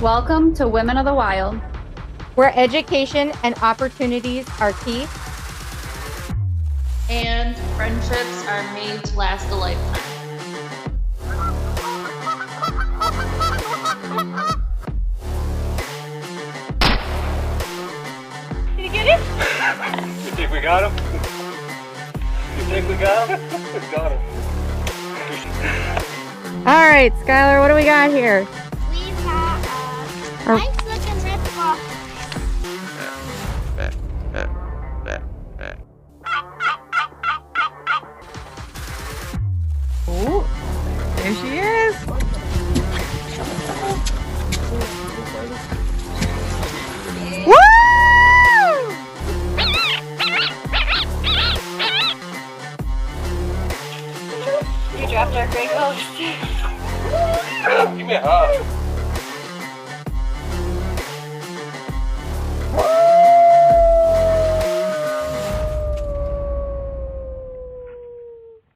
Welcome to Women of the Wild, where education and opportunities are key. And friendships are made to last a lifetime. Did you get it? You think we got him? You think we got him? We got him. All right, Skylar, what do we got here? We got a nice looking rip-off. Oh, there she is. Woo! You dropped our great ghost. Give me a hug.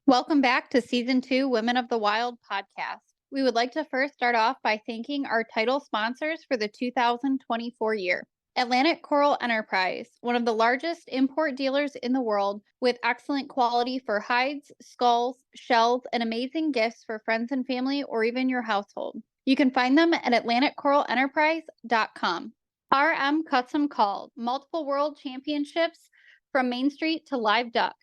Welcome back to Season 2 Women of the Wild podcast. We would like to first start off by thanking our title sponsors for the 2024 year. Atlantic Coral Enterprise, one of the largest import dealers in the world with excellent quality for hides, skulls, shells, and amazing gifts for friends and family or even your household. You can find them at AtlanticCoralEnterprise.com. RM Custom Call, multiple world championships from Main Street to Live Duck.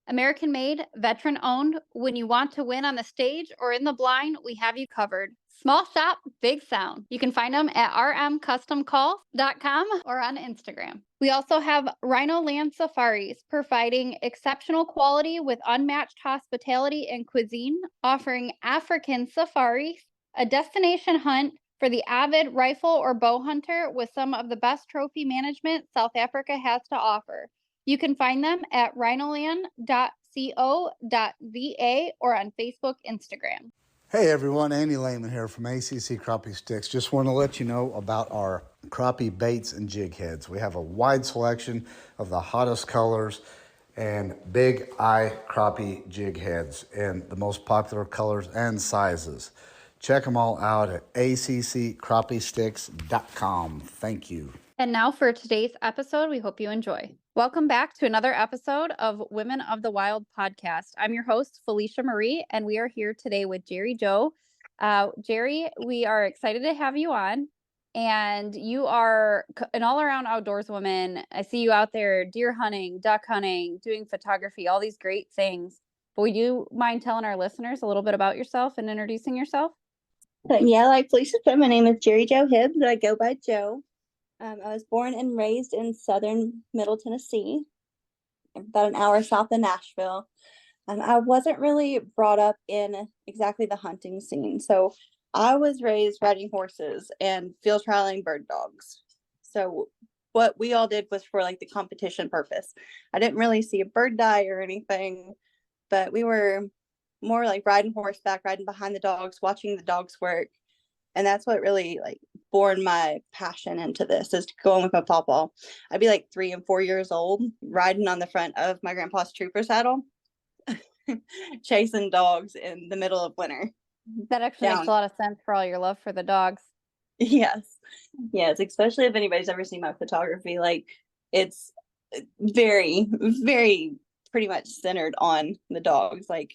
American made, veteran owned. When you want to win on the stage or in the blind, we have you covered. Small shop, big sound. You can find them at rmcustomcall.com or on Instagram. We also have Rhino Land Safaris, providing exceptional quality with unmatched hospitality and cuisine, offering African safaris, a destination hunt for the avid rifle or bow hunter with some of the best trophy management South Africa has to offer. You can find them at rhinoland.co.za or on Facebook, Instagram. Hey everyone, Andy Lehman here from ACC Crappie Sticks. Just want to let you know about our crappie baits and jig heads. We have a wide selection of the hottest colors and big eye crappie jig heads in the most popular colors and sizes. Check them all out at accrappiesticks.com. Thank you. And now for today's episode, we hope you enjoy. Welcome back to another episode of Women of the Wild podcast. I'm your host, Felicia Marie, and we are here today with Gerri Jo. Gerri, we are excited to have you on. And you are an all-around outdoors woman. I see you out there deer hunting, duck hunting, doing photography, all these great things. But would you mind telling our listeners a little bit about yourself and introducing yourself? Yeah, like Felicia said, my name is Gerri Jo Hibbs, and I go by Jo. I was born and raised in southern Middle Tennessee, about an hour south of Nashville. I wasn't really brought up in exactly the hunting scene. So I was raised riding horses and field trialing bird dogs. So what we all did was for like the competition purpose. I didn't really see a bird die or anything, but we were more like riding horseback, riding behind the dogs, watching the dogs work. And that's what really like born my passion into this, is going with my pawpaw. I'd be like 3 and 4 years old, riding on the front of my grandpa's trooper saddle, chasing dogs in the middle of winter. That actually makes a lot of sense for all your love for the dogs. Yes, especially if anybody's ever seen my photography. Like, it's very, very pretty much centered on the dogs. Like,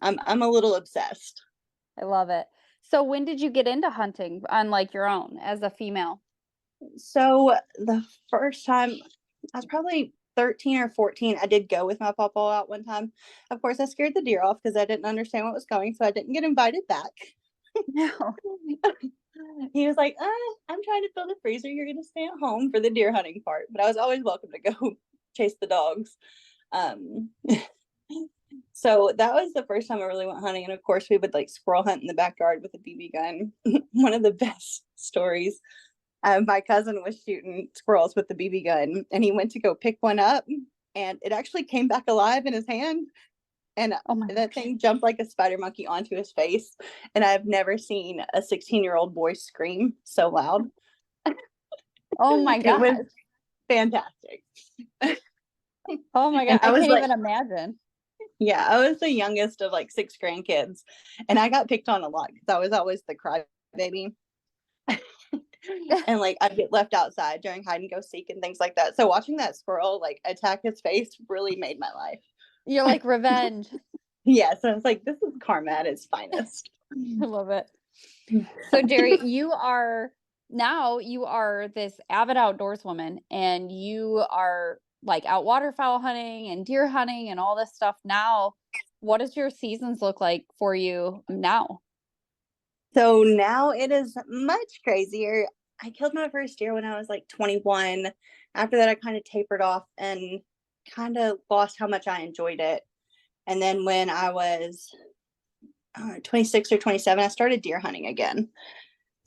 I'm a little obsessed. I love it. So when did you get into hunting on like your own as a female? So the first time, I was probably 13 or 14. I did go with my papa out one time. Of course, I scared the deer off because I didn't understand what was going, so I didn't get invited back. No. He was like, I'm trying to fill the freezer. You're going to stay at home for the deer hunting part. But I was always welcome to go chase the dogs. So that was the first time I really went hunting. And of course, we would like squirrel hunt in the backyard with a BB gun. One of the best stories. My cousin was shooting squirrels with the BB gun, and he went to go pick one up, and it actually came back alive in his hand. And that thing jumped like a spider monkey onto his face. And I've never seen a 16-year-old boy scream so loud. Oh my God. It was fantastic. Oh my God. I can't even imagine. Yeah, I was the youngest of like 6 grandkids, and I got picked on a lot because I was always the crybaby. and like I'd get left outside during hide and go seek and things like that. So watching that squirrel like attack his face really made my life. You're like revenge. Yeah, so it's like this is karma at its finest. I love it. So Gerri, you are this avid outdoors woman, and you are like out waterfowl hunting and deer hunting and all this stuff now. What does your seasons look like for you now? So now it is much crazier. I killed my first deer when I was like 21. After that, I kind of tapered off and kind of lost how much I enjoyed it. And then when I was 26 or 27, I started deer hunting again,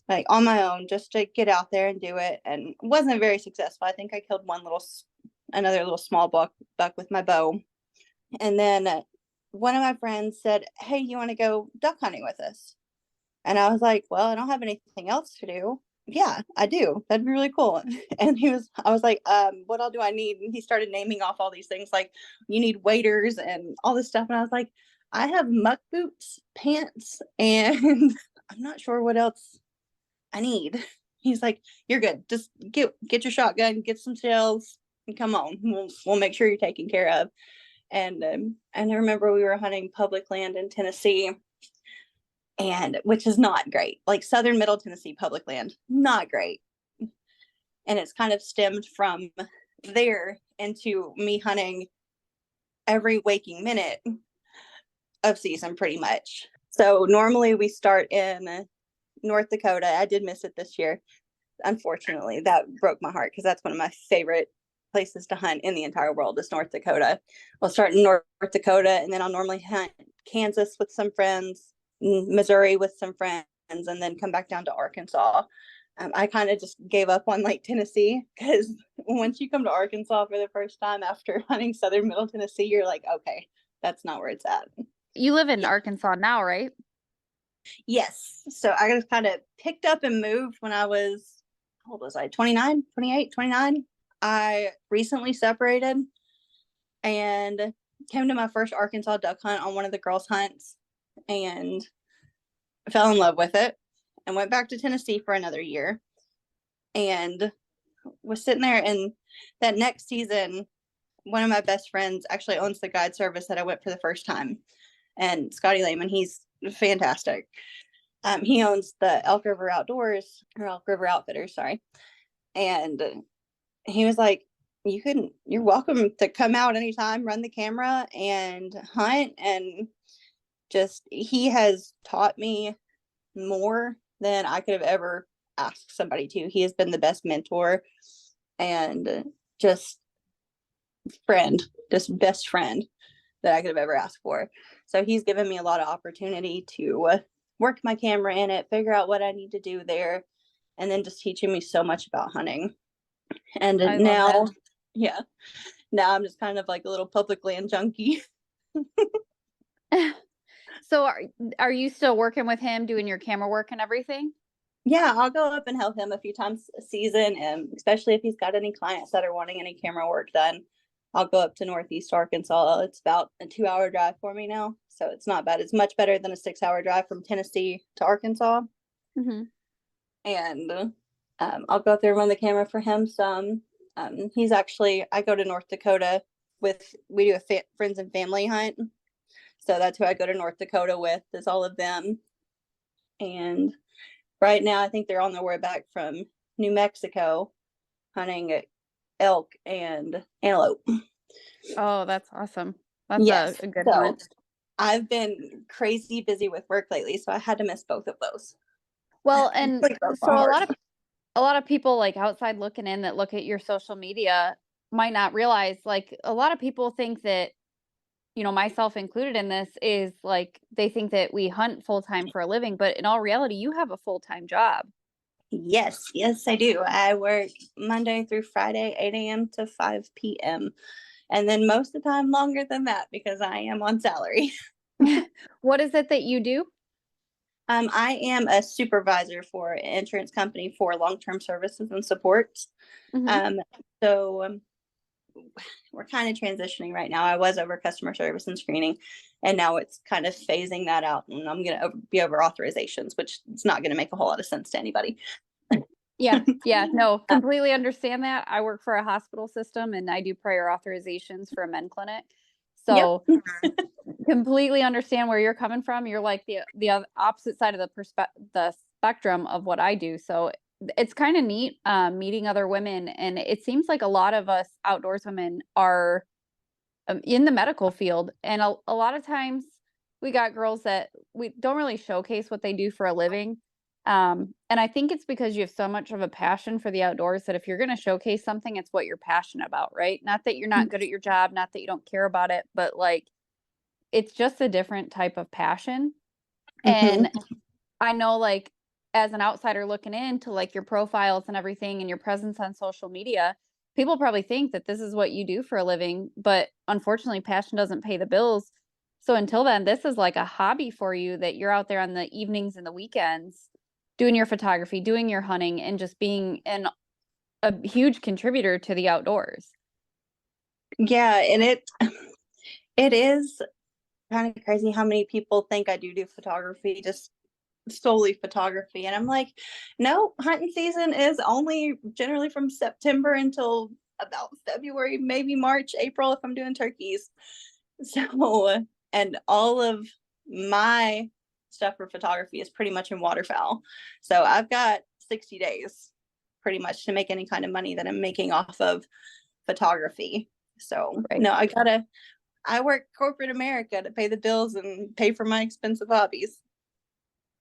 like on my own, just to get out there and do it. And wasn't very successful. I think I killed another little small buck with my bow. And then one of my friends said, "Hey, you want to go duck hunting with us?" And I was like, "Well, I don't have anything else to do." "Yeah, I do. That'd be really cool." And I was like, "What all do I need?" And he started naming off all these things, like you need waders and all this stuff. And I was like, "I have muck boots, pants, and I'm not sure what else I need." He's like, "You're good. Just get your shotgun, get some shells, and come on. We'll make sure you're taken care of." And I remember we were hunting public land in Tennessee, and which is not great. Like southern middle Tennessee public land, not great. And it's kind of stemmed from there into me hunting every waking minute of season pretty much. So normally we start in North Dakota. I did miss it this year. Unfortunately, that broke my heart because that's one of my favorite places to hunt in the entire world is North Dakota. We'll start in North Dakota, and then I'll normally hunt Kansas with some friends, Missouri with some friends, and then come back down to Arkansas. I kind of just gave up on like Tennessee because once you come to Arkansas for the first time after hunting southern middle Tennessee, you're like, okay, that's not where it's at. You live in Arkansas now, right? Yes. So I just kind of picked up and moved when I was, how old was I? 29, 28, 29. I recently separated and came to my first Arkansas duck hunt on one of the girls' hunts and fell in love with it and went back to Tennessee for another year and was sitting there. And that next season, one of my best friends actually owns the guide service that I went for the first time. And Scotty Lehman, he's fantastic. He owns the Elk River Outfitters, sorry. And he was like, you're welcome to come out anytime, run the camera and hunt. And just, he has taught me more than I could have ever asked somebody to. He has been the best mentor and just best friend that I could have ever asked for. So he's given me a lot of opportunity to work my camera in it, figure out what I need to do there, and then just teaching me so much about hunting. And now I'm just kind of like a little public land junkie. So are you still working with him, doing your camera work and everything? Yeah, I'll go up and help him a few times a season, and especially if he's got any clients that are wanting any camera work done, I'll go up to Northeast Arkansas. It's about a 2-hour drive for me now, so it's not bad. It's much better than a 6-hour drive from Tennessee to Arkansas. Mm-hmm. And I'll go up there and run the camera for him some. I go to North Dakota we do a friends and family hunt. So that's who I go to North Dakota with, is all of them. And right now, I think they're on their way back from New Mexico hunting elk and antelope. Oh, that's awesome. That's a good one. I've been crazy busy with work lately, so I had to miss both of those. Well, and so a lot of people like outside looking in that look at your social media might not realize, like, a lot of people think that, myself included in this, is like they think that we hunt full time for a living, but in all reality, you have a full-time job. Yes, I do. I work Monday through Friday, 8 a.m. to 5 p.m. And then most of the time longer than that because I am on salary. What is it that you do? I am a supervisor for an insurance company for long-term services and supports. Mm-hmm. So we're kind of transitioning right now. I was over customer service and screening, and now it's kind of phasing that out, and I'm going to be over authorizations, which is not going to make a whole lot of sense to anybody. Yeah, no, completely understand that. I work for a hospital system and I do prior authorizations for a men clinic. Yep. So completely understand where you're coming from. You're like opposite side of the spectrum of what I do. So it's kind of neat meeting other women, and it seems like a lot of us outdoors women are in the medical field, and a lot of times we got girls that we don't really showcase what they do for a living. And I think it's because you have so much of a passion for the outdoors that if you're going to showcase something, it's what you're passionate about, right? Not that you're not good at your job, not that you don't care about it, but like it's just a different type of passion. And I know, like, as an outsider looking into like your profiles and everything and your presence on social media, people probably think that this is what you do for a living, but unfortunately, passion doesn't pay the bills. So until then, this is like a hobby for you that you're out there on the evenings and the weekends doing your photography, doing your hunting, and just being a huge contributor to the outdoors. Yeah, and it is kind of crazy how many people think I do photography, just solely photography. And I'm like, no, hunting season is only generally from September until about February, maybe March, April if I'm doing turkeys. So, and all of my stuff for photography is pretty much in waterfowl. So I've got 60 days pretty much to make any kind of money that I'm making off of photography. So Right. no, I work corporate America to pay the bills and pay for my expensive hobbies.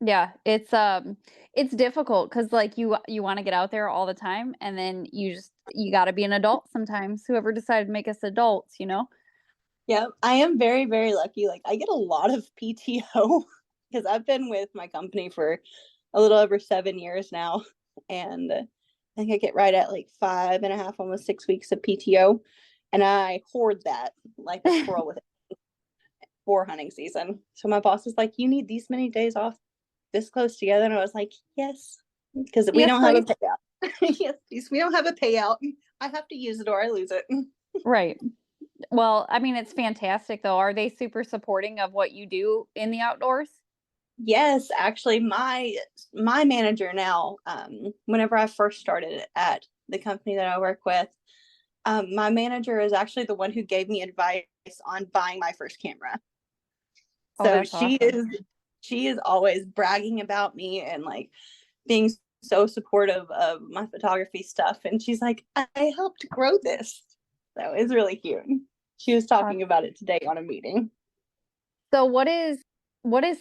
Yeah, it's difficult because like you want to get out there all the time, and then you got to be an adult sometimes. Whoever decided to make us adults, you know? Yeah, I am very, very lucky. Like I get a lot of PTO because I've been with my company for a little over 7 years now. And I think I get right at like 5.5, almost 6 weeks of PTO. And I hoard that like a squirrel with it for hunting season. So my boss was like, you need these many days off this close together. And I was like, yes, because we Yes, don't have a please. payout. Yes, please. We don't have a payout. I have to use it or I lose it. Right. Well, I mean, it's fantastic though. Are they super supporting of what you do in the outdoors? Yes, actually, my manager now, whenever I first started at the company that I work with, my manager is actually the one who gave me advice on buying my first camera. Oh, So that's awesome. she is always bragging about me and like being so supportive of my photography stuff. And she's like, I helped grow this. So it's really cute. She was talking about it today on a meeting. So what is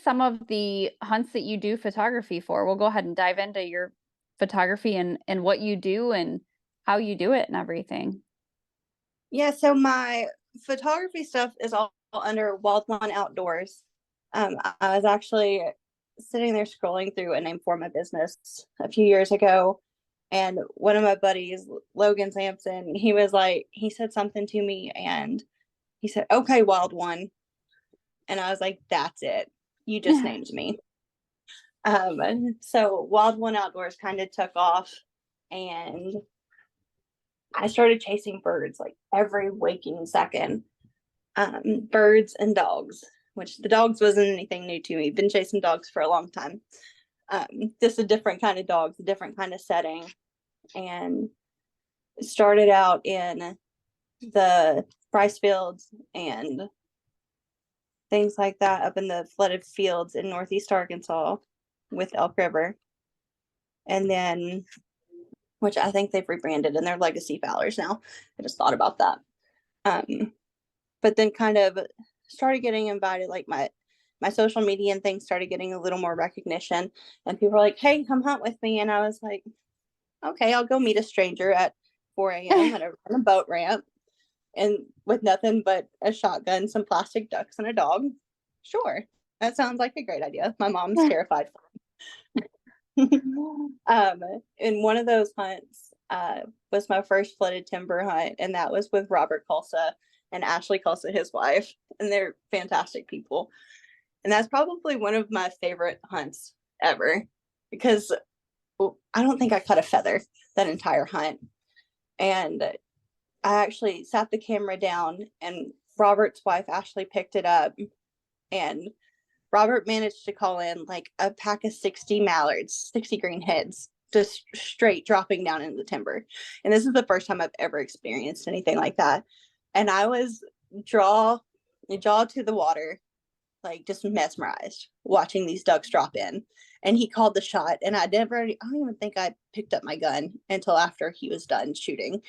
some of the hunts that you do photography for? We'll go ahead and dive into your photography and what you do and how you do it and everything. Yeah, so my photography stuff is all under Wild One Outdoors. I was actually sitting there scrolling through a name for my business a few years ago, and one of my buddies, Logan Sampson, he said something to me, and he said, "Okay, Wild One," and I was like, "That's it. You just named me." So Wild One Outdoors kind of took off, and I started chasing birds like every waking second. Birds and dogs, which the dogs wasn't anything new to me. Been chasing dogs for a long time. Just a different kind of dogs, a different kind of setting. And started out in the rice fields and things like that up in the flooded fields in northeast Arkansas with Elk River. And then, which I think they've rebranded and they're legacy fowlers now. I just thought about that. But then kind of started getting invited, like my social media and things started getting a little more recognition, and people were like, "Hey, come hunt with me," and I was like, "Okay, I'll go meet a stranger at 4 a.m. on a boat ramp, and with nothing but a shotgun, some plastic ducks, and a dog. Sure, that sounds like a great idea." My mom's terrified. And one of those hunts was my first flooded timber hunt, and that was with Robert Culsa and Ashley Culsa, his wife, and they're fantastic people. And that's probably one of my favorite hunts ever because I don't think I cut a feather that entire hunt. And I actually sat the camera down and Robert's wife, Ashley, picked it up, and Robert managed to call in like a pack of 60 mallards, 60 green heads just straight dropping down into the timber. And this is the first time I've ever experienced anything like that. And I was jaw to the water, like just mesmerized watching these ducks drop in. And he called the shot, and I don't even think I picked up my gun until after he was done shooting.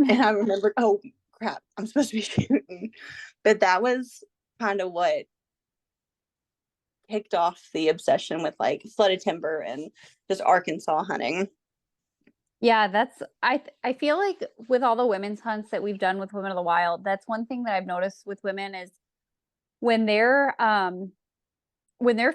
And I remembered, oh crap, I'm supposed to be shooting. But that was kind of what kicked off the obsession with like flooded timber and just Arkansas hunting. Yeah, that's I feel like with all the women's hunts that we've done with Women of the Wild, that's one thing that I've noticed with women is when they're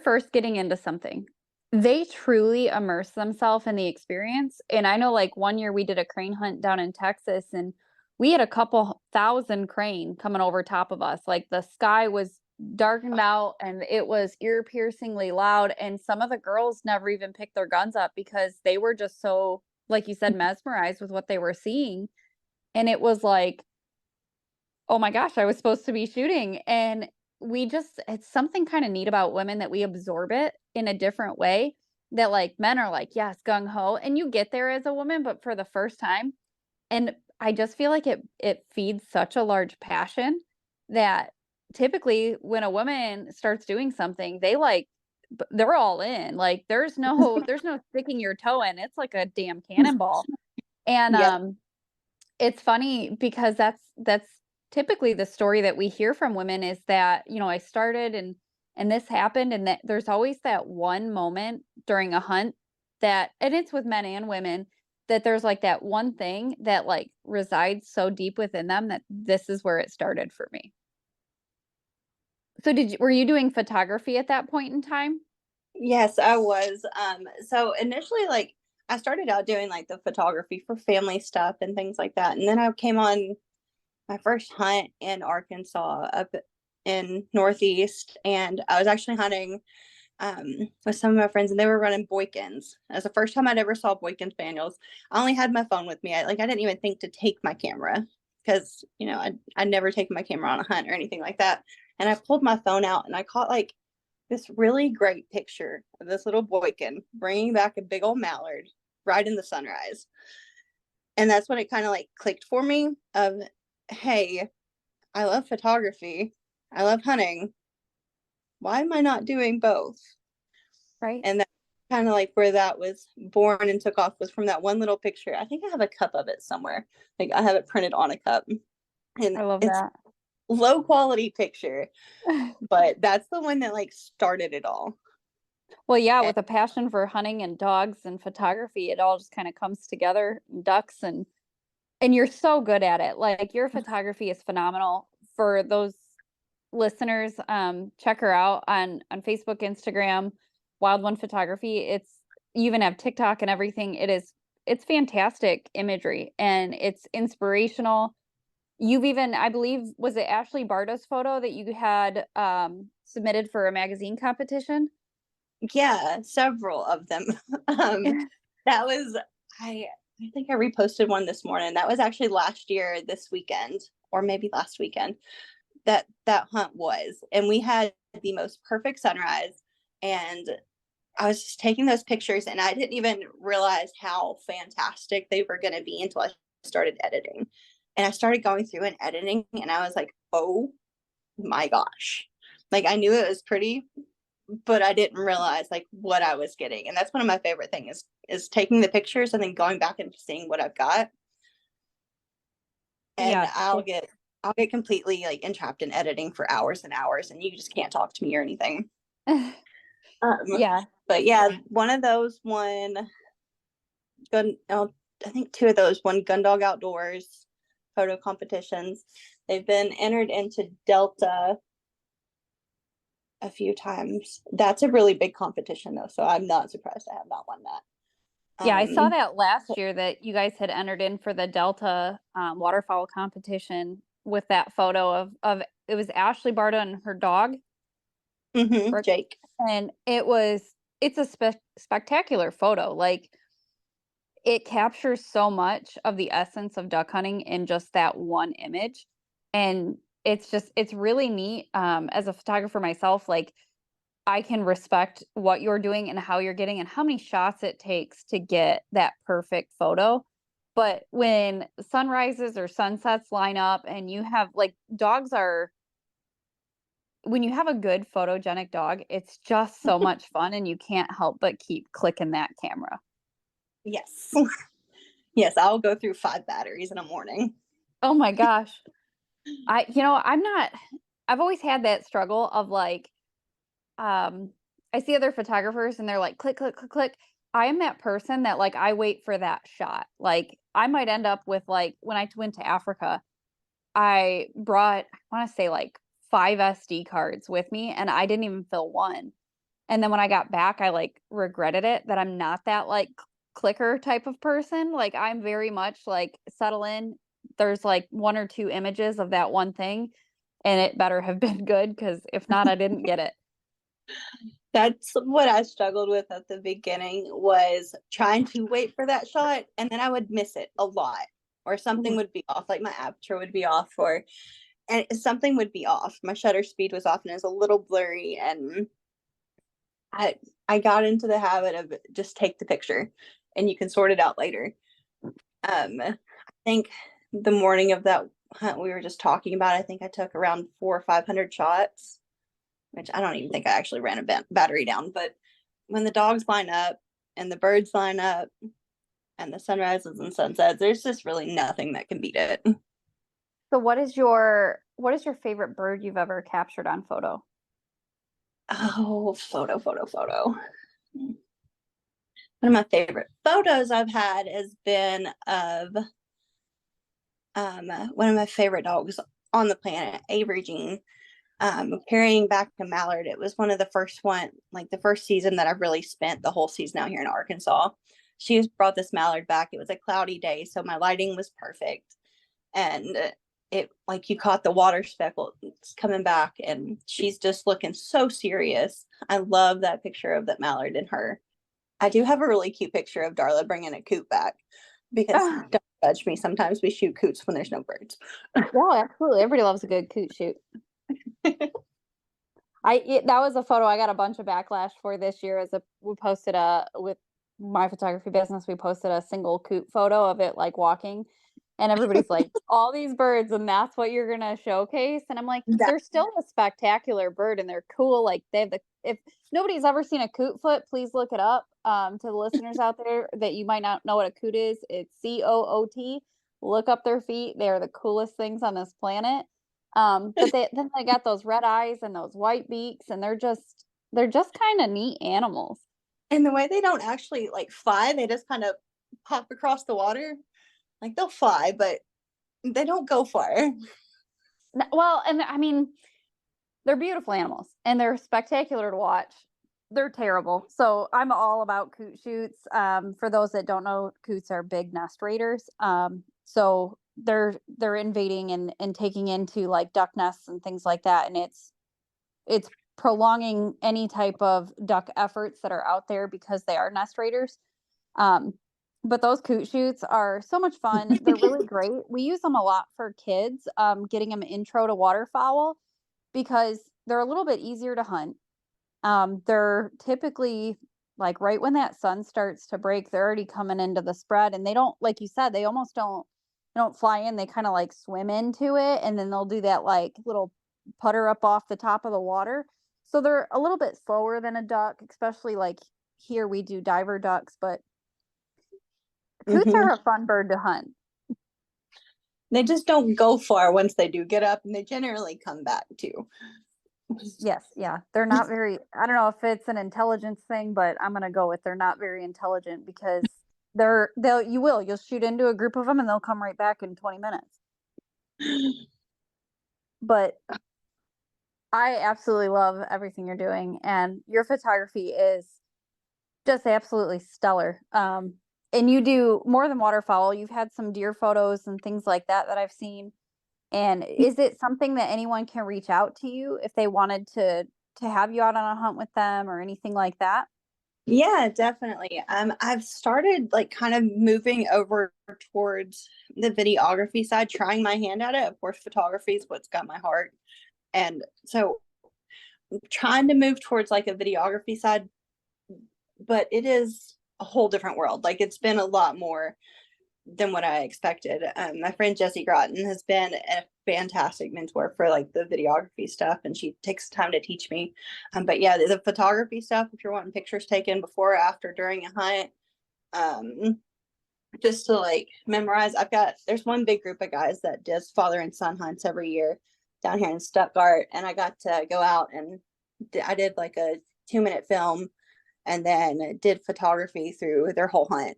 first getting into something, they truly immerse themselves in the experience. And I know like one year we did a crane hunt down in Texas, and we had a couple thousand crane coming over top of us. Like the sky was darkened out and it was ear piercingly loud. And some of the girls never even picked their guns up because they were just so, like you said, mesmerized with what they were seeing. And it was like, oh my gosh, I was supposed to be shooting. And it's something kind of neat about women that we absorb it in a different way, that like men are like, yes, gung ho. And you get there as a woman, but for the first time. And I just feel like it feeds such a large passion that typically when a woman starts doing something, they're all in. Like there's no sticking your toe in. It's like a damn cannonball. And Yep. It's funny because that's typically the story that we hear from women is that, I started and this happened, and that there's always that one moment during a hunt and it's with men and women, that there's like that one thing that like resides so deep within them that this is where it started for me. So were you doing photography at that point in time? Yes, I was. So initially, like, I started out doing like the photography for family stuff and things like that. And then I came on my first hunt in Arkansas up in Northeast, and I was actually hunting with some of my friends, and they were running Boykins. It was the first time I'd ever saw Boykin Spaniels. I only had my phone with me. I didn't even think to take my camera because, I'd never taken my camera on a hunt or anything like that. And I pulled my phone out and I caught like this really great picture of this little Boykin bringing back a big old mallard right in the sunrise. And that's when it kind of like clicked for me of, hey, I love photography. I love hunting. Why am I not doing both? Right. And that's kind of like where that was born and took off, was from that one little picture. I think I have a cup of it somewhere. Like I have it printed on a cup. And I love it's that. low quality picture, but that's the one that like started it all. Well, yeah, with a passion for hunting and dogs and photography, it all just kind of comes together. Ducks and you're so good at it. Like your photography is phenomenal. For those listeners, check her out on Facebook, Instagram, Wild One Photography. You even have TikTok and everything. It's fantastic imagery and it's inspirational. You've even, I believe, was it Ashley Barda's photo that you had submitted for a magazine competition? Yeah, several of them. That was, I think I reposted one this morning. That was actually last year, this weekend, or maybe last weekend, that hunt was. And we had the most perfect sunrise. And I was just taking those pictures, and I didn't even realize how fantastic they were going to be until I started editing. And I started going through and editing, and I was like, oh my gosh. Like I knew it was pretty, but I didn't realize like what I was getting. And that's one of my favorite things is taking the pictures and then going back and seeing what I've got. And Yeah. I'll get completely like entrapped in editing for hours and hours, and you just can't talk to me or anything. Yeah. But yeah, one of those I think two of those won Gun Dog Outdoors photo competitions. They've been entered into Delta a few times. That's a really big competition though, so I'm not surprised I have not won that. Yeah, I saw that last year that you guys had entered in for the Delta waterfowl competition with that photo of it was Ashley Barda and her dog, Jake. and it's a spectacular photo. Like it captures so much of the essence of duck hunting in just that one image, and it's really neat. As a photographer myself, like I can respect what you're doing and how you're getting and how many shots it takes to get that perfect photo. But when sunrises or sunsets line up and you have like dogs are, when you have a good photogenic dog, it's just so much fun and you can't help but keep clicking that camera. Yes. Yes, I'll go through 5 batteries in a morning. Oh my gosh. I've always had that struggle of like, I see other photographers and they're like, click, click, click, click. I am that person that like, I wait for that shot. Like I might end up with like, when I went to Africa, I brought, I want to say like 5 SD cards with me and I didn't even fill one. And then when I got back, I like regretted it that I'm not that like clicker type of person. Like I'm very much like settle in. There's like 1 or 2 images of that one thing and it better have been good because if not, I didn't get it. That's what I struggled with at the beginning, was trying to wait for that shot, and then I would miss it a lot, or something would be off, like my aperture would be off, and something would be off. My shutter speed was off and it was a little blurry, and I got into the habit of just take the picture and you can sort it out later. I think the morning of that hunt we were just talking about, I think I took around 400 or 500 shots, which I don't even think I actually ran a battery down. But when the dogs line up and the birds line up and the sunrises and sunsets, there's just really nothing that can beat it. So what is your favorite bird you've ever captured on photo? Oh, photo. One of my favorite photos I've had has been of one of my favorite dogs on the planet, Avery Jean, carrying back a mallard. It was one of the first the first season that I really spent the whole season out here in Arkansas. She brought this mallard back. It was a cloudy day, so my lighting was perfect. And it, like, you caught the water speckles coming back and she's just looking so serious. I love that picture of that mallard and her. I do have a really cute picture of Darla bringing a coot back because don't judge me. Sometimes we shoot coots when there's no birds. Yeah, absolutely. Everybody loves a good coot shoot. That was a photo I got a bunch of backlash for this year. We posted with my photography business, we posted a single coot photo of it like walking, and everybody's like, all these birds, and that's what you're gonna showcase. And I'm like, they're still a spectacular bird and they're cool. Like if nobody's ever seen a coot foot, please look it up. To the listeners out there that you might not know what a coot is, it's COOT. Look up their feet. They are the coolest things on this planet. But they got those red eyes and those white beaks, and they're just kind of neat animals. And the way they don't actually like fly, they just kind of pop across the water. Like they'll fly, but they don't go far. Well, and I mean, they're beautiful animals and they're spectacular to watch. They're terrible. So I'm all about coot shoots. For those that don't know, coots are big nest raiders. So they're invading and taking into like duck nests and things like that. And it's prolonging any type of duck efforts that are out there because they are nest raiders. But those coot shoots are so much fun. They're really great. We use them a lot for kids, getting them intro to waterfowl because they're a little bit easier to hunt. They're typically like right when that sun starts to break, they're already coming into the spread, and they don't, like you said, they almost don't fly in. They kind of like swim into it, and then they'll do that like little putter up off the top of the water. So they're a little bit slower than a duck, especially like here we do diver ducks, but coots are a fun bird to hunt. They just don't go far once they do get up, and they generally come back too. Yes, yeah. They're not very, I don't know if it's an intelligence thing, but I'm going to go with they're not very intelligent because you'll shoot into a group of them and they'll come right back in 20 minutes. But I absolutely love everything you're doing, and your photography is just absolutely stellar. And you do more than waterfowl. You've had some deer photos and things like that I've seen. And is it something that anyone can reach out to you if they wanted to have you out on a hunt with them or anything like that? Yeah, definitely. I've started like kind of moving over towards the videography side, trying my hand at it. Of course, photography is what's got my heart. And so trying to move towards like a videography side, but it is a whole different world. Like it's been a lot more than what I expected. My friend Jessie Groton has been a fantastic mentor for like the videography stuff, and she takes time to teach me. But yeah, the photography stuff, if you're wanting pictures taken before, after, during a hunt, just to like memorize. There's one big group of guys that does father and son hunts every year down here in Stuttgart, and I got to go out and I did like a 2-minute film and then did photography through their whole hunt.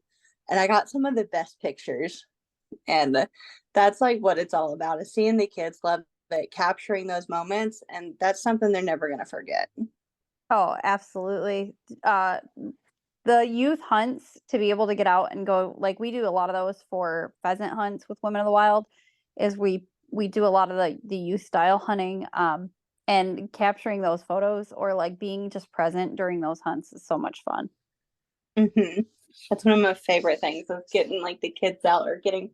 And I got some of the best pictures. And that's like what it's all about, is seeing the kids love it, capturing those moments. And that's something they're never going to forget. Oh, absolutely. The youth hunts, to be able to get out and go, like we do a lot of those for pheasant hunts with Women of the Wild, is we do a lot of the youth style hunting, and capturing those photos or like being just present during those hunts is so much fun. That's one of my favorite things, of getting like the kids out, or getting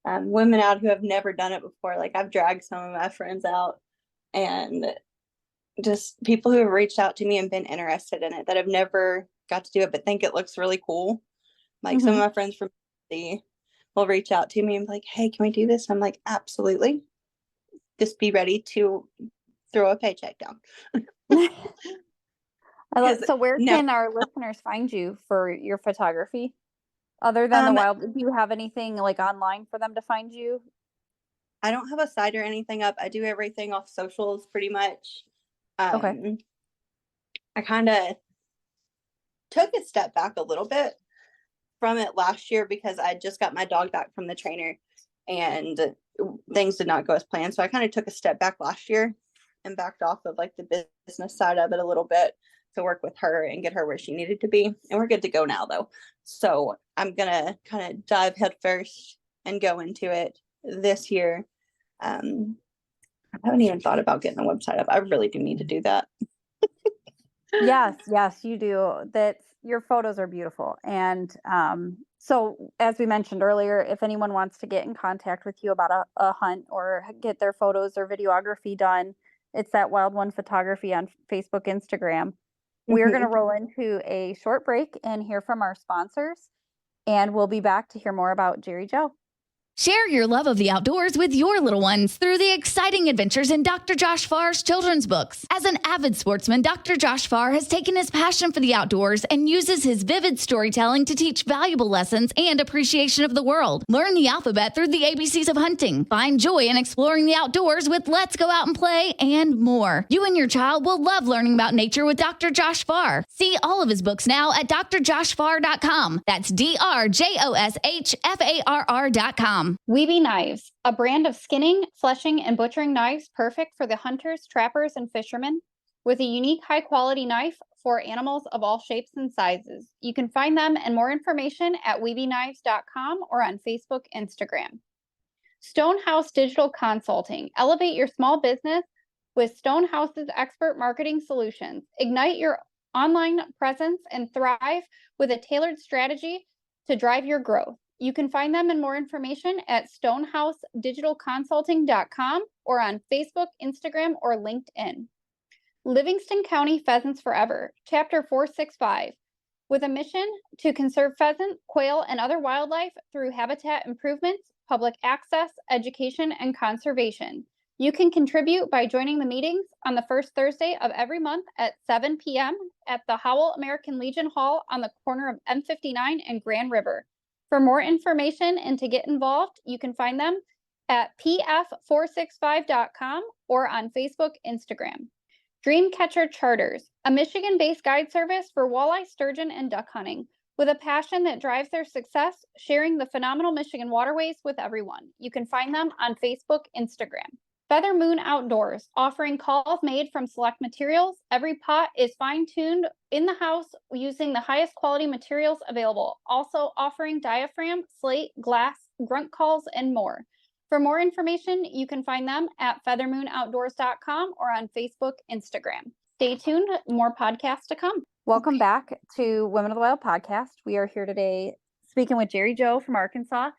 women out who have never done it before. Like I've dragged some of my friends out, and just people who have reached out to me and been interested in it that have never got to do it but think it looks really cool. Like some of my friends from the will reach out to me and be like, hey, can we do this? I'm like, absolutely. Just be ready to throw a paycheck down. So where can our listeners find you for your photography? Other than the wild, do you have anything like online for them to find you? I don't have a site or anything up. I do everything off socials pretty much. Okay. I kind of took a step back a little bit from it last year because I just got my dog back from the trainer and things did not go as planned. So I kind of took a step back last year and backed off of like the business side of it a little bit to work with her and get her where she needed to be. And we're good to go now though. So I'm going to kind of dive head first and go into it this year. I haven't even thought about getting a website up. I really do need to do that. Yes, you do. Your photos are beautiful. And so as we mentioned earlier, if anyone wants to get in contact with you about a hunt or get their photos or videography done, it's that Wild One Photography on Facebook, Instagram. We're going to roll into a short break and hear from our sponsors, and we'll be back to hear more about Gerri Joe. Share your love of the outdoors with your little ones through the exciting adventures in Dr. Josh Farr's children's books. As an avid sportsman, Dr. Josh Farr has taken his passion for the outdoors and uses his vivid storytelling to teach valuable lessons and appreciation of the world. Learn the alphabet through the ABCs of hunting. Find joy in exploring the outdoors with Let's Go Out and Play and more. You and your child will love learning about nature with Dr. Josh Farr. See all of his books now at drjoshfarr.com. That's drjoshfarr.com. Weeby Knives, a brand of skinning, fleshing, and butchering knives perfect for the hunters, trappers, and fishermen, with a unique high-quality knife for animals of all shapes and sizes. You can find them and more information at weebyknives.com or on Facebook, Instagram. Stonehouse Digital Consulting. Elevate your small business with Stonehouse's expert marketing solutions. Ignite your online presence and thrive with a tailored strategy to drive your growth. You can find them and more information at stonehouseddigitalconsulting.com or on Facebook, Instagram, or LinkedIn. Livingston County Pheasants Forever, Chapter 465, with a mission to conserve pheasant, quail, and other wildlife through habitat improvements, public access, education, and conservation. You can contribute by joining the meetings on the first Thursday of every month at 7 p.m. at the Howell American Legion Hall on the corner of M59 and Grand River. For more information and to get involved, you can find them at pf465.com or on Facebook, Instagram. Dreamcatcher Charters, a Michigan-based guide service for walleye, sturgeon, and duck hunting, with a passion that drives their success, sharing the phenomenal Michigan waterways with everyone. You can find them on Facebook, Instagram. Feather Moon Outdoors, offering calls made from select materials. Every pot is fine-tuned in the house using the highest quality materials available. Also offering diaphragm, slate, glass, grunt calls, and more. For more information, you can find them at feathermoonoutdoors.com or on Facebook, Instagram. Stay tuned, more podcasts to come. Welcome back to Women of the Wild podcast. We are here today speaking with Gerri Joe from Arkansas.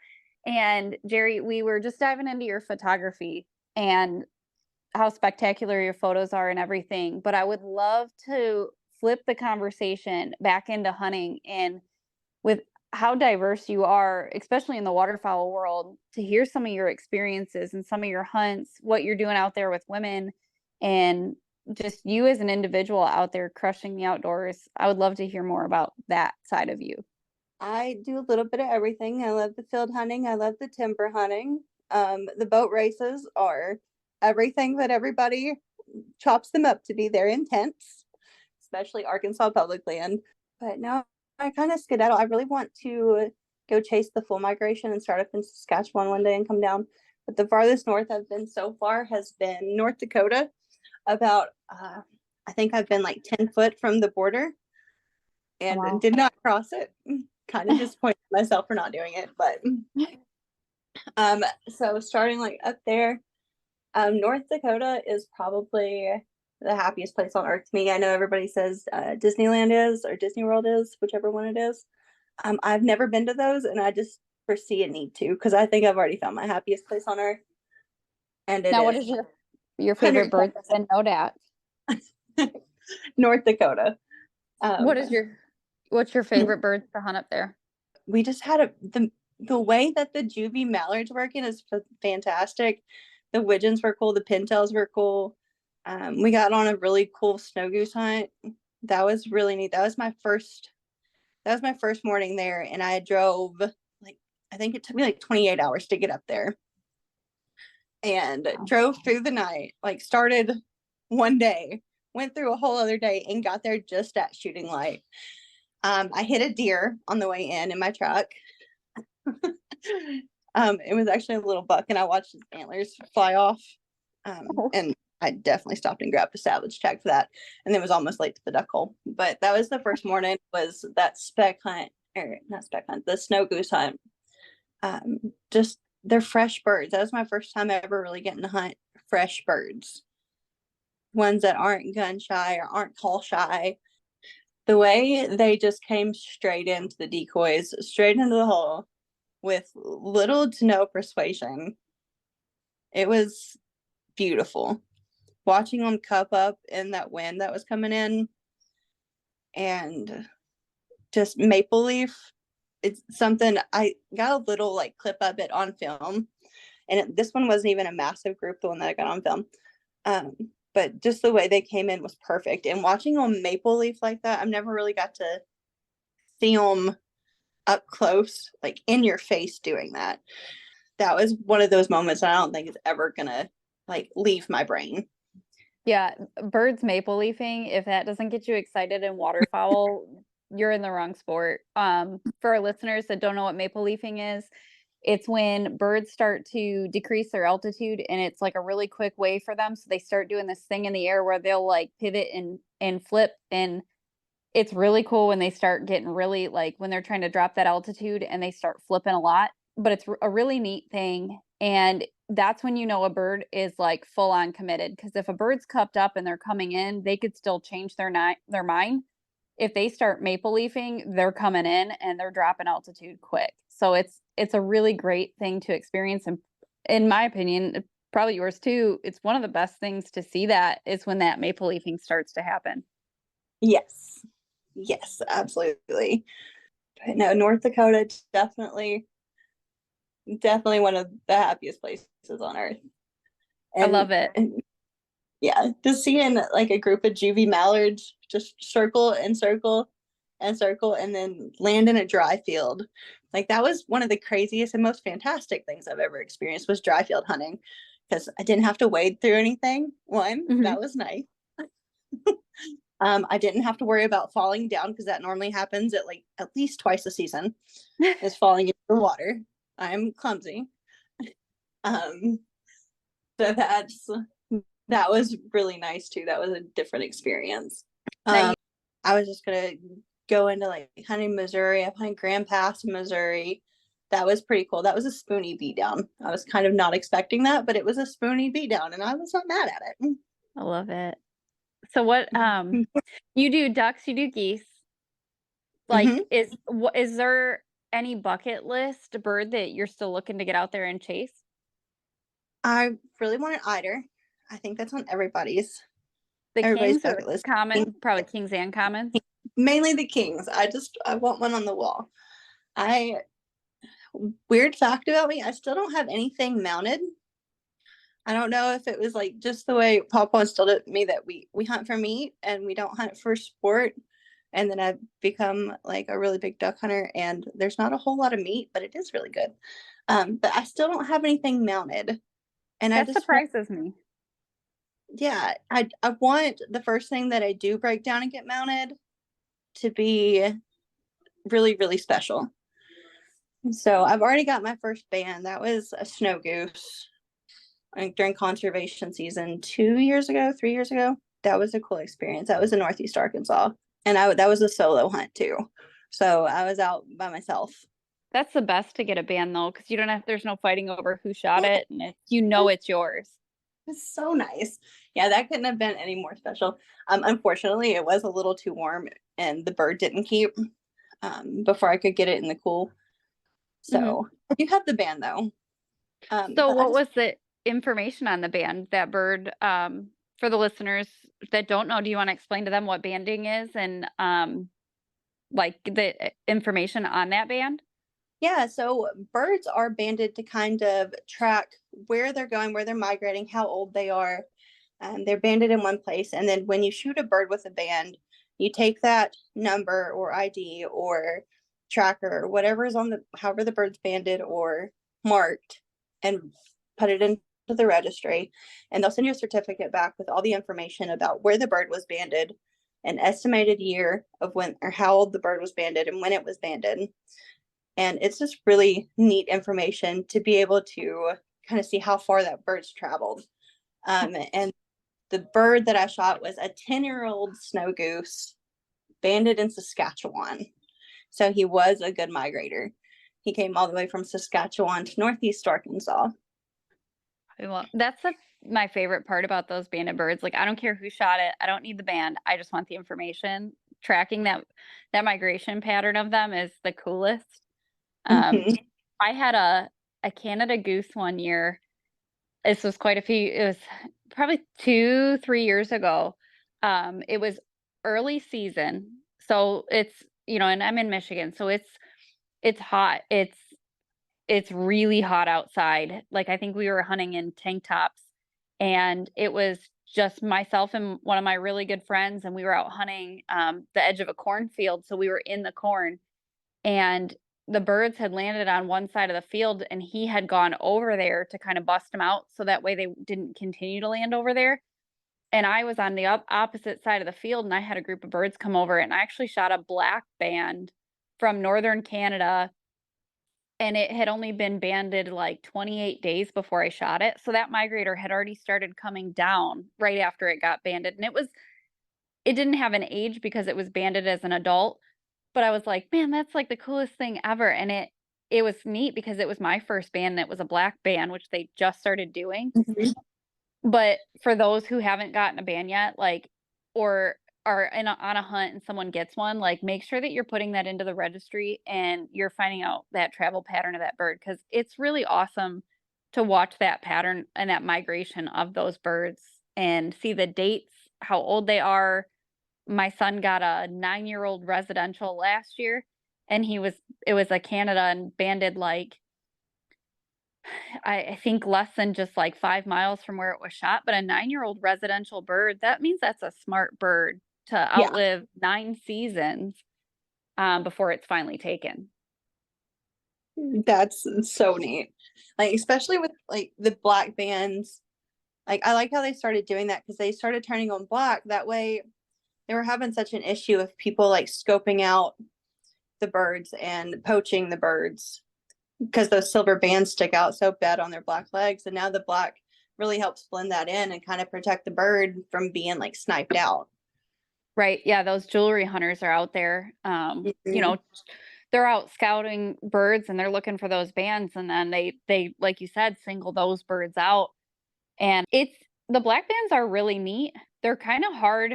And Gerri, we were just diving into your photography. And how spectacular your photos are and everything, but I would love to flip the conversation back into hunting and with how diverse you are, especially in the waterfowl world, to hear some of your experiences and some of your hunts, what you're doing out there with women, and just you as an individual out there crushing the outdoors. I would love to hear more about that side of you. I do a little bit of everything. I love the field hunting. I love the timber hunting. The boat races are everything that everybody chops them up to be. They're intense, especially Arkansas public land. But no, I kind of skedaddle. I really want to go chase the full migration and start up in Saskatchewan one day and come down. But the farthest north I've been so far has been North Dakota. About, I think I've been like 10 foot from the border and Wow. did not cross it. Kind of disappointed myself for not doing it, but so starting like up there, North Dakota is probably the happiest place on earth to me. I know everybody says Disneyland is or Disney World is, whichever one it is. I've never been to those, and I just foresee a need to because I think I've already found my happiest place on earth. And it Now, what is is your favorite bird that's been no doubt? North Dakota. What's your favorite birds to hunt up there? We just had the way that the juvie mallards working is fantastic. The widgeons were cool. The pintails were cool. We got on a really cool snow goose hunt. That was really neat. That was my first morning there, and I drove I think it took me like 28 hours to get up there, and drove through the night. Like started one day, went through a whole other day, and got there just at shooting light. I hit a deer on the way in my truck. It was actually a little buck, and I watched his antlers fly off. And I definitely stopped and grabbed a salvage tag for that, and then was almost late to the duck hole. But that was the first morning. Was that spec hunt, or not spec hunt, the snow goose hunt. Just they're fresh birds. That was my first time ever really getting to hunt fresh birds, ones that aren't gun shy or aren't call shy. The way they just came straight into the decoys, straight into the hole with little to no persuasion. It was beautiful watching them cup up in that wind that was coming in, and just maple leaf. It's something I got a little like clip of it on film, and this one wasn't even a massive group, the one that I got on film. But just the way they came in was perfect. And watching on maple leaf like that, I've never really got to see them up close, like in your face doing that. That was one of those moments I don't think is ever gonna like leave my brain. Yeah, birds maple leafing, if that doesn't get you excited in waterfowl, you're in the wrong sport. For our listeners that don't know what maple leafing is, it's when birds start to decrease their altitude, and it's like a really quick way for them. So they start doing this thing in the air where they'll like pivot and flip, and it's really cool when they start getting really like when they're trying to drop that altitude and they start flipping a lot. But it's a really neat thing, and that's when you know a bird is like full on committed. Because if a bird's cupped up and they're coming in, they could still change their mind. If they start maple leafing, they're coming in and they're dropping altitude quick. So it's a really great thing to experience. And in my opinion, probably yours too, it's one of the best things to see that is when that maple leafing starts to happen. Yes, absolutely. But no, North Dakota, definitely one of the happiest places on earth. I love it. And yeah, just seeing like a group of juvie mallards just circle and circle and circle and then land in a dry field. Like that was one of the craziest and most fantastic things I've ever experienced was dry field hunting, because I didn't have to wade through anything. That was nice. I didn't have to worry about falling down, because that normally happens at least twice a season is falling into the water. I'm clumsy. So that was really nice too. That was a different experience. I was just gonna go into like hunting Missouri. I've hunted Grand Pass in Missouri. That was pretty cool. That was a spoony beat down. I was kind of not expecting that, but it was a spoony beat down, and I was not mad at it. I love it. So what you do ducks, you do geese. Like is there any bucket list bird that you're still looking to get out there and chase? I really want an eider. I think that's on everybody's The everybody's kings or bucket list. common, probably kings and commons. Mainly the kings. I want one on the wall. Weird fact about me, I still don't have anything mounted. I don't know if it was like just the way Papa instilled it in me that we hunt for meat and we don't hunt for sport. And then I've become like a really big duck hunter, and there's not a whole lot of meat, but it is really good. But I still don't have anything mounted. And That surprises me. Yeah, I want the first thing that I do break down and get mounted to be really, really special. So I've already got my first band. That was a snow goose during conservation season 3 years ago. That was a cool experience. That was in Northeast Arkansas. And that was a solo hunt too. So I was out by myself. That's the best to get a band though, because you don't have, there's no fighting over who shot it, and it's yours. It's so nice. Yeah, that couldn't have been any more special. Unfortunately, it was a little too warm and the bird didn't keep before I could get it in the cool. So I do have the band though. So what was the information on the band, that bird? For the listeners that don't know, do you want to explain to them what banding is and like the information on that band? Yeah, so birds are banded to kind of track where they're going, where they're migrating, how old they are. They're banded in one place. And then when you shoot a bird with a band, you take that number or ID or tracker, whatever is on however the bird's banded or marked, and put it into the registry. And they'll send you a certificate back with all the information about where the bird was banded, an estimated year of when or how old the bird was banded and when it was banded. And it's just really neat information to be able to kind of see how far that bird's traveled. And the bird that I shot was a 10-year-old snow goose banded in Saskatchewan. So he was a good migrator. He came all the way from Saskatchewan to Northeast Arkansas. Well, that's my favorite part about those banded birds. Like, I don't care who shot it. I don't need the band. I just want the information. Tracking that migration pattern of them is the coolest. I had a Canada goose one year. This was it was probably 2-3 years ago. It was early season. So it's, and I'm in Michigan, so it's hot. It's really hot outside. Like, I think we were hunting in tank tops, and it was just myself and one of my really good friends, and we were out hunting the edge of a cornfield. So we were in the corn, and the birds had landed on one side of the field, and he had gone over there to kind of bust them out so that way they didn't continue to land over there. And I was on the opposite side of the field, and I had a group of birds come over, and I actually shot a black band from northern Canada, and it had only been banded like 28 days before I shot it. So that migrator had already started coming down right after it got banded. And it didn't have an age because it was banded as an adult. But I was like, man, that's like the coolest thing ever. And it was neat because it was my first band, and it was a black band, which they just started doing. But for those who haven't gotten a band yet, like, or are on a hunt and someone gets one, like, make sure that you're putting that into the registry and you're finding out that travel pattern of that bird, because it's really awesome to watch that pattern and that migration of those birds and see the dates, how old they are. My son got a 9-year-old residential last year, and it was a Canada and banded like, I think less than just like 5 miles from where it was shot, but a 9-year-old residential bird, that means that's a smart bird to outlive 9 seasons before it's finally taken. That's so neat. Like, especially with like the black bands. Like, I like how they started doing that, because they started turning on black. That way they were having such an issue of people like scoping out the birds and poaching the birds, because those silver bands stick out so bad on their black legs. And now the black really helps blend that in and kind of protect the bird from being like sniped out. Right. Yeah. Those jewelry hunters are out there. They're out scouting birds, and they're looking for those bands. And then they, like you said, single those birds out. And the black bands are really neat. They're kind of hard.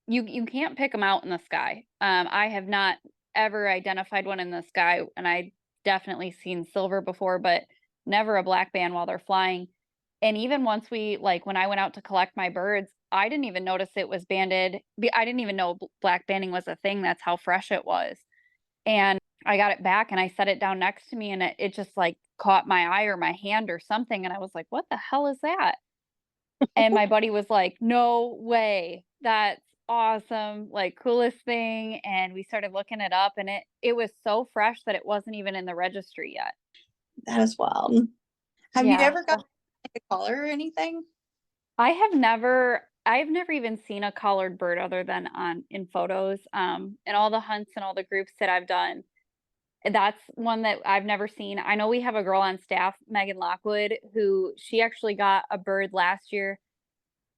You can't pick them out in the sky. I have not ever identified one in the sky, and I definitely seen silver before, but never a black band while they're flying. And even once when I went out to collect my birds, I didn't even notice it was banded. I didn't even know black banding was a thing. That's how fresh it was. And I got it back and I set it down next to me, and it just like caught my eye or my hand or something. And I was like, what the hell is that? And my buddy was like, no way. That's awesome. Like, coolest thing. And we started looking it up, and it was so fresh that it wasn't even in the registry yet. That is wild. Have you Yeah. ever got like a collar or anything? I've never even seen a collared bird other than in photos. In all the hunts and all the groups that I've done, that's one that I've never seen. I know we have a girl on staff, Megan Lockwood, who she actually got a bird last year.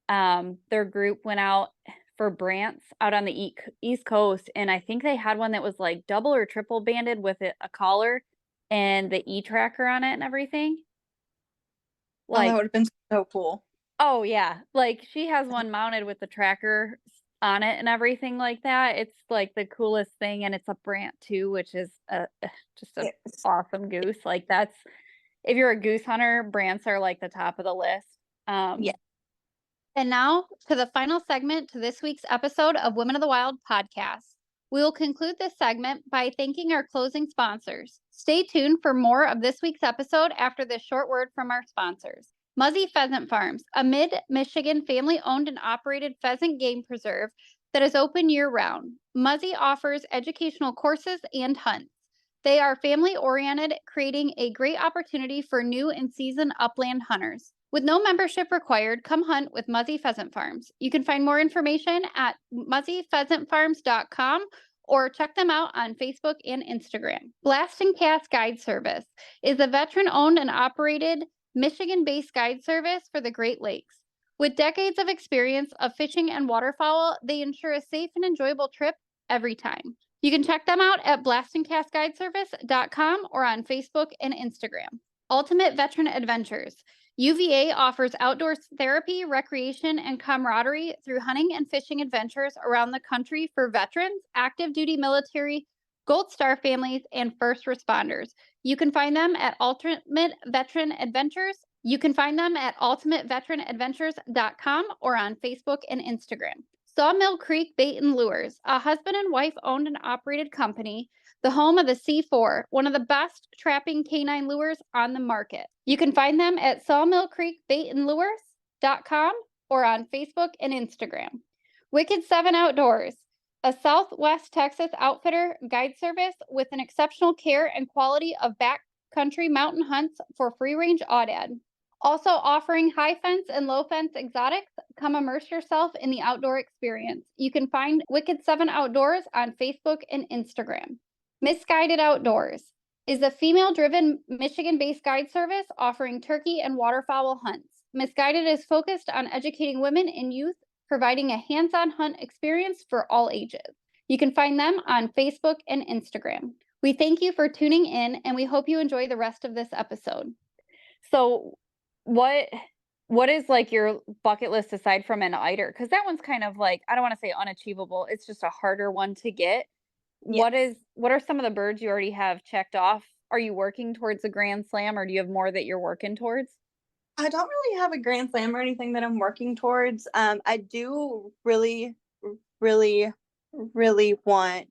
Their group went out for brants out on the East Coast, and I think they had one that was like double or triple banded with a collar and the E-tracker on it and everything. Oh, that would have been so cool. Oh yeah, like she has one mounted with the tracker on it and everything like that. It's like the coolest thing, and it's a brant too, which is just an awesome goose. Like that's, if you're a goose hunter, brants are like the top of the list. Yeah. And now to the final segment to this week's episode of Women of the Wild podcast. We will conclude this segment by thanking our closing sponsors. Stay tuned for more of this week's episode after this short word from our sponsors. Muzzy Pheasant Farms, a mid-Michigan family-owned and operated pheasant game preserve that is open year-round. Muzzy offers educational courses and hunts. They are family-oriented, creating a great opportunity for new and seasoned upland hunters. With no membership required, come hunt with Muzzy Pheasant Farms. You can find more information at muzzypheasantfarms.com or check them out on Facebook and Instagram. Blast and Cast Guide Service is a veteran-owned and operated Michigan-based guide service for the Great Lakes. With decades of experience of fishing and waterfowl, they ensure a safe and enjoyable trip every time. You can check them out at blastandcastguideservice.com or on Facebook and Instagram. Ultimate Veteran Adventures. UVA offers outdoor therapy, recreation, and camaraderie through hunting and fishing adventures around the country for veterans, active duty military, Gold Star families, and first responders. You can find them at Ultimate Veteran Adventures. You can find them at ultimateveteranadventures.com or on Facebook and Instagram. Sawmill Creek Bait and Lures, a husband and wife owned and operated company, the home of the C4, one of the best trapping canine lures on the market. You can find them at sawmillcreekbaitandlures.com or on Facebook and Instagram. Wicked 7 Outdoors, a Southwest Texas outfitter guide service with an exceptional care and quality of backcountry mountain hunts for free-range aoudad. Also offering high fence and low fence exotics, come immerse yourself in the outdoor experience. You can find Wicked 7 Outdoors on Facebook and Instagram. Misguided Outdoors is a female-driven Michigan-based guide service offering turkey and waterfowl hunts. Misguided is focused on educating women and youth, providing a hands-on hunt experience for all ages. You can find them on Facebook and Instagram. We thank you for tuning in, and we hope you enjoy the rest of this episode. So what is like your bucket list aside from an eider? Because that one's kind of like, I don't want to say unachievable. It's just a harder one to get. Yes. What are some of the birds you already have checked off? Are you working towards a grand slam, or do you have more that you're working towards? I don't really have a grand slam or anything that I'm working towards. I do really, really, really want,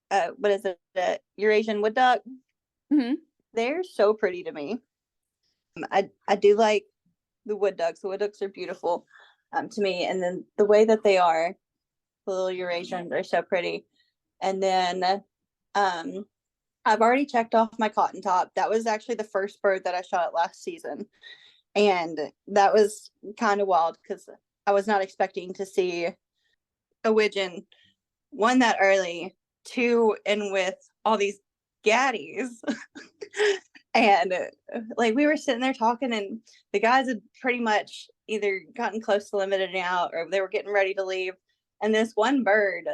what is it? Eurasian wood duck. Mm-hmm. They're so pretty to me. I do like the wood ducks. The wood ducks are beautiful to me. And then the way that they are, the little Eurasians are so pretty. And then I've already checked off my cotton top. That was actually the first bird that I shot at last season. And that was kind of wild because I was not expecting to see a widgeon, one, that early, two, and with all these gaddies. And like we were sitting there talking, and the guys had pretty much either gotten close to limiting out or they were getting ready to leave. And this one bird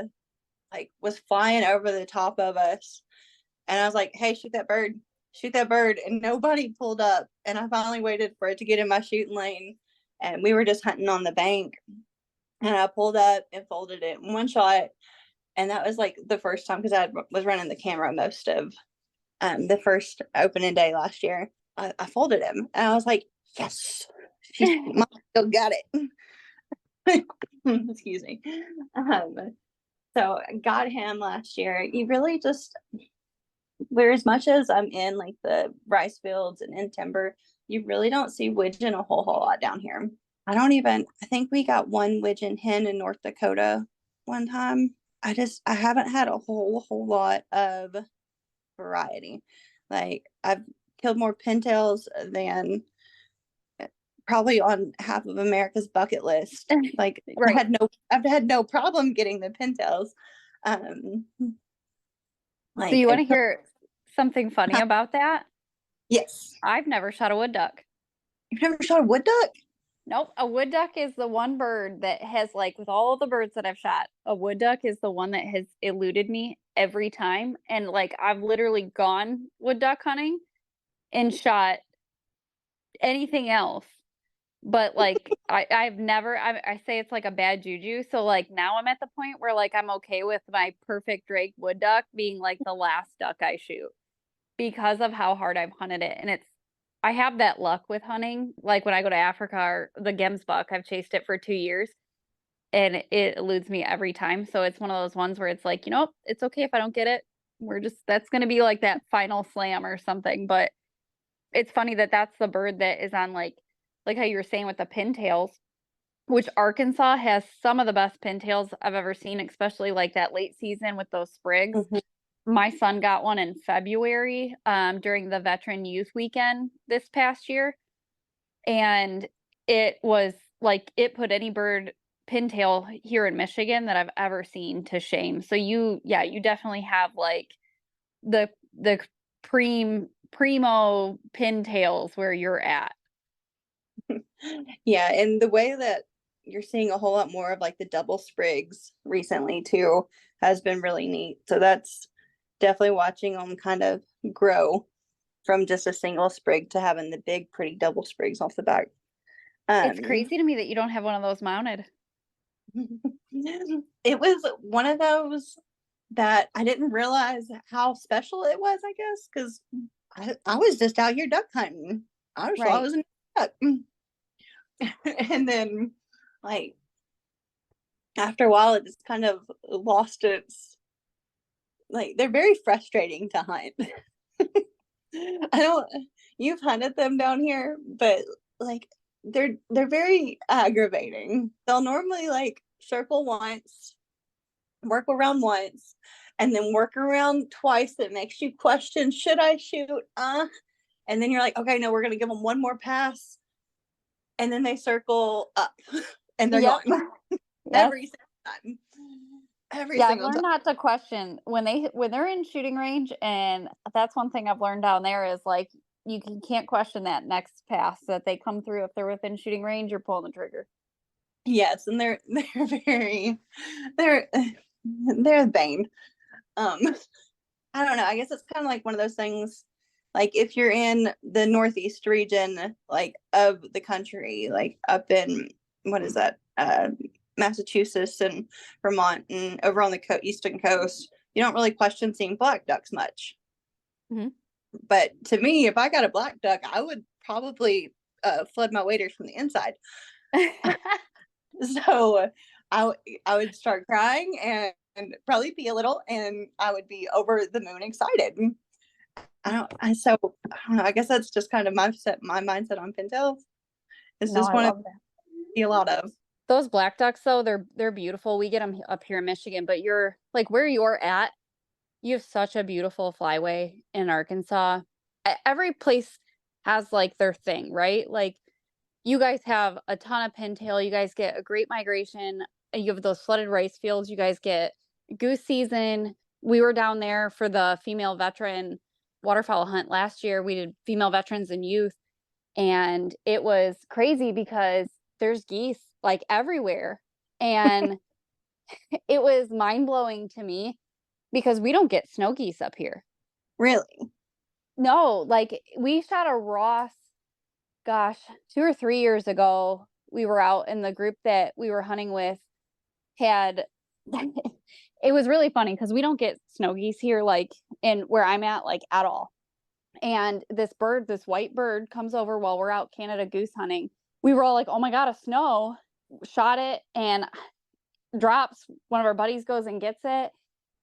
like was flying over the top of us. And I was like, hey, shoot that bird. And nobody pulled up. And I finally waited for it to get in my shooting lane. And we were just hunting on the bank. And I pulled up and folded it in one shot. And that was like the first time, because I was running the camera most of the first opening day last year. I folded him. And I was like, Yes, mom still got it. Excuse me. So I got him last year. He really just, where as much as I'm in like the rice fields and in timber, you really don't see widgeon a whole lot down here. I think we got one widgeon hen in North Dakota one time. I haven't had a whole lot of variety. Like I've killed more pintails than probably on half of America's bucket list. Like Right. I've had no problem getting the pintails. So Like you want to I killed- hear something funny about that? yes. I've never shot a wood duck. You've never shot a wood duck? Nope. A wood duck is the one bird that has, like, with all the birds that I've shot, a wood duck is the one that has eluded me every time. And like, I've literally gone wood duck hunting and shot anything else. But like, I say it's like a bad juju. So like now I'm at the point where like I'm okay with my perfect drake wood duck being like the last duck I shoot because of how hard I've hunted it. And I have that luck with hunting. Like when I go to Africa or the gemsbuck, I've chased it for 2 years and it eludes me every time. So it's one of those ones where it's like, it's okay if I don't get it. That's going to be like that final slam or something. But it's funny that that's the bird that is on like how you were saying with the pintails, which Arkansas has some of the best pintails I've ever seen, especially like that late season with those sprigs. Mhm. My son got one in February during the Veteran Youth Weekend this past year. And it was like, it put any bird pintail here in Michigan that I've ever seen to shame. So you definitely have like the primo pintails where you're at. Yeah, and the way that you're seeing a whole lot more of like the double sprigs recently too has been really neat. So that's definitely watching them kind of grow from just a single sprig to having the big pretty double sprigs off the back. It's crazy to me that you don't have one of those mounted. It was one of those that I didn't realize how special it was, I guess, because I was just out here duck hunting. I was Right. I was a duck. And then like after a while it just kind of lost its, like, they're very frustrating to hunt. You've hunted them down here, but like they're very aggravating. They'll normally like circle once, work around once, and then work around twice. That makes you question, should I shoot? And then you're like, okay, no, we're gonna give them one more pass. And then they circle up and they're Yep. gone. Every single time. I've Single learned time. not to question when they're in shooting range, and that's one thing I've learned down there is like can't question that next pass that they come through. If they're within shooting range, you're pulling the trigger. Yes, and they're the bane. I don't know. I guess it's kind of like one of those things. Like if you're in the Northeast region, like of the country, like up in what is that, Massachusetts and Vermont and over on the eastern coast, you don't really question seeing black ducks much. Mhm. But to me, if I got a black duck, I would probably flood my waders from the inside. So I would start crying and probably be a little, and I would be over the moon excited. I don't know. I guess that's just kind of my mindset on pintails. It's No, just I one love of that. see a lot of. Those black ducks though, they're beautiful. We get them up here in Michigan, but you're like where you're at, you have such a beautiful flyway in Arkansas. Every place has like their thing, right? Like you guys have a ton of pintail. You guys get a great migration. You have those flooded rice fields. You guys get goose season. We were down there for the female veteran waterfowl hunt last year. We did female veterans and youth, and it was crazy because there's geese like everywhere. And it was mind-blowing to me because we don't get snow geese up here. Really? No, like we shot a Ross, gosh, 2 or 3 years ago. We were out, and the group that we were hunting with had it was really funny because we don't get snow geese here like in where I'm at like at all. And this white bird comes over while we're out Canada goose hunting. We were all like, oh my God, a snow. Shot it and drops. One of our buddies goes and gets it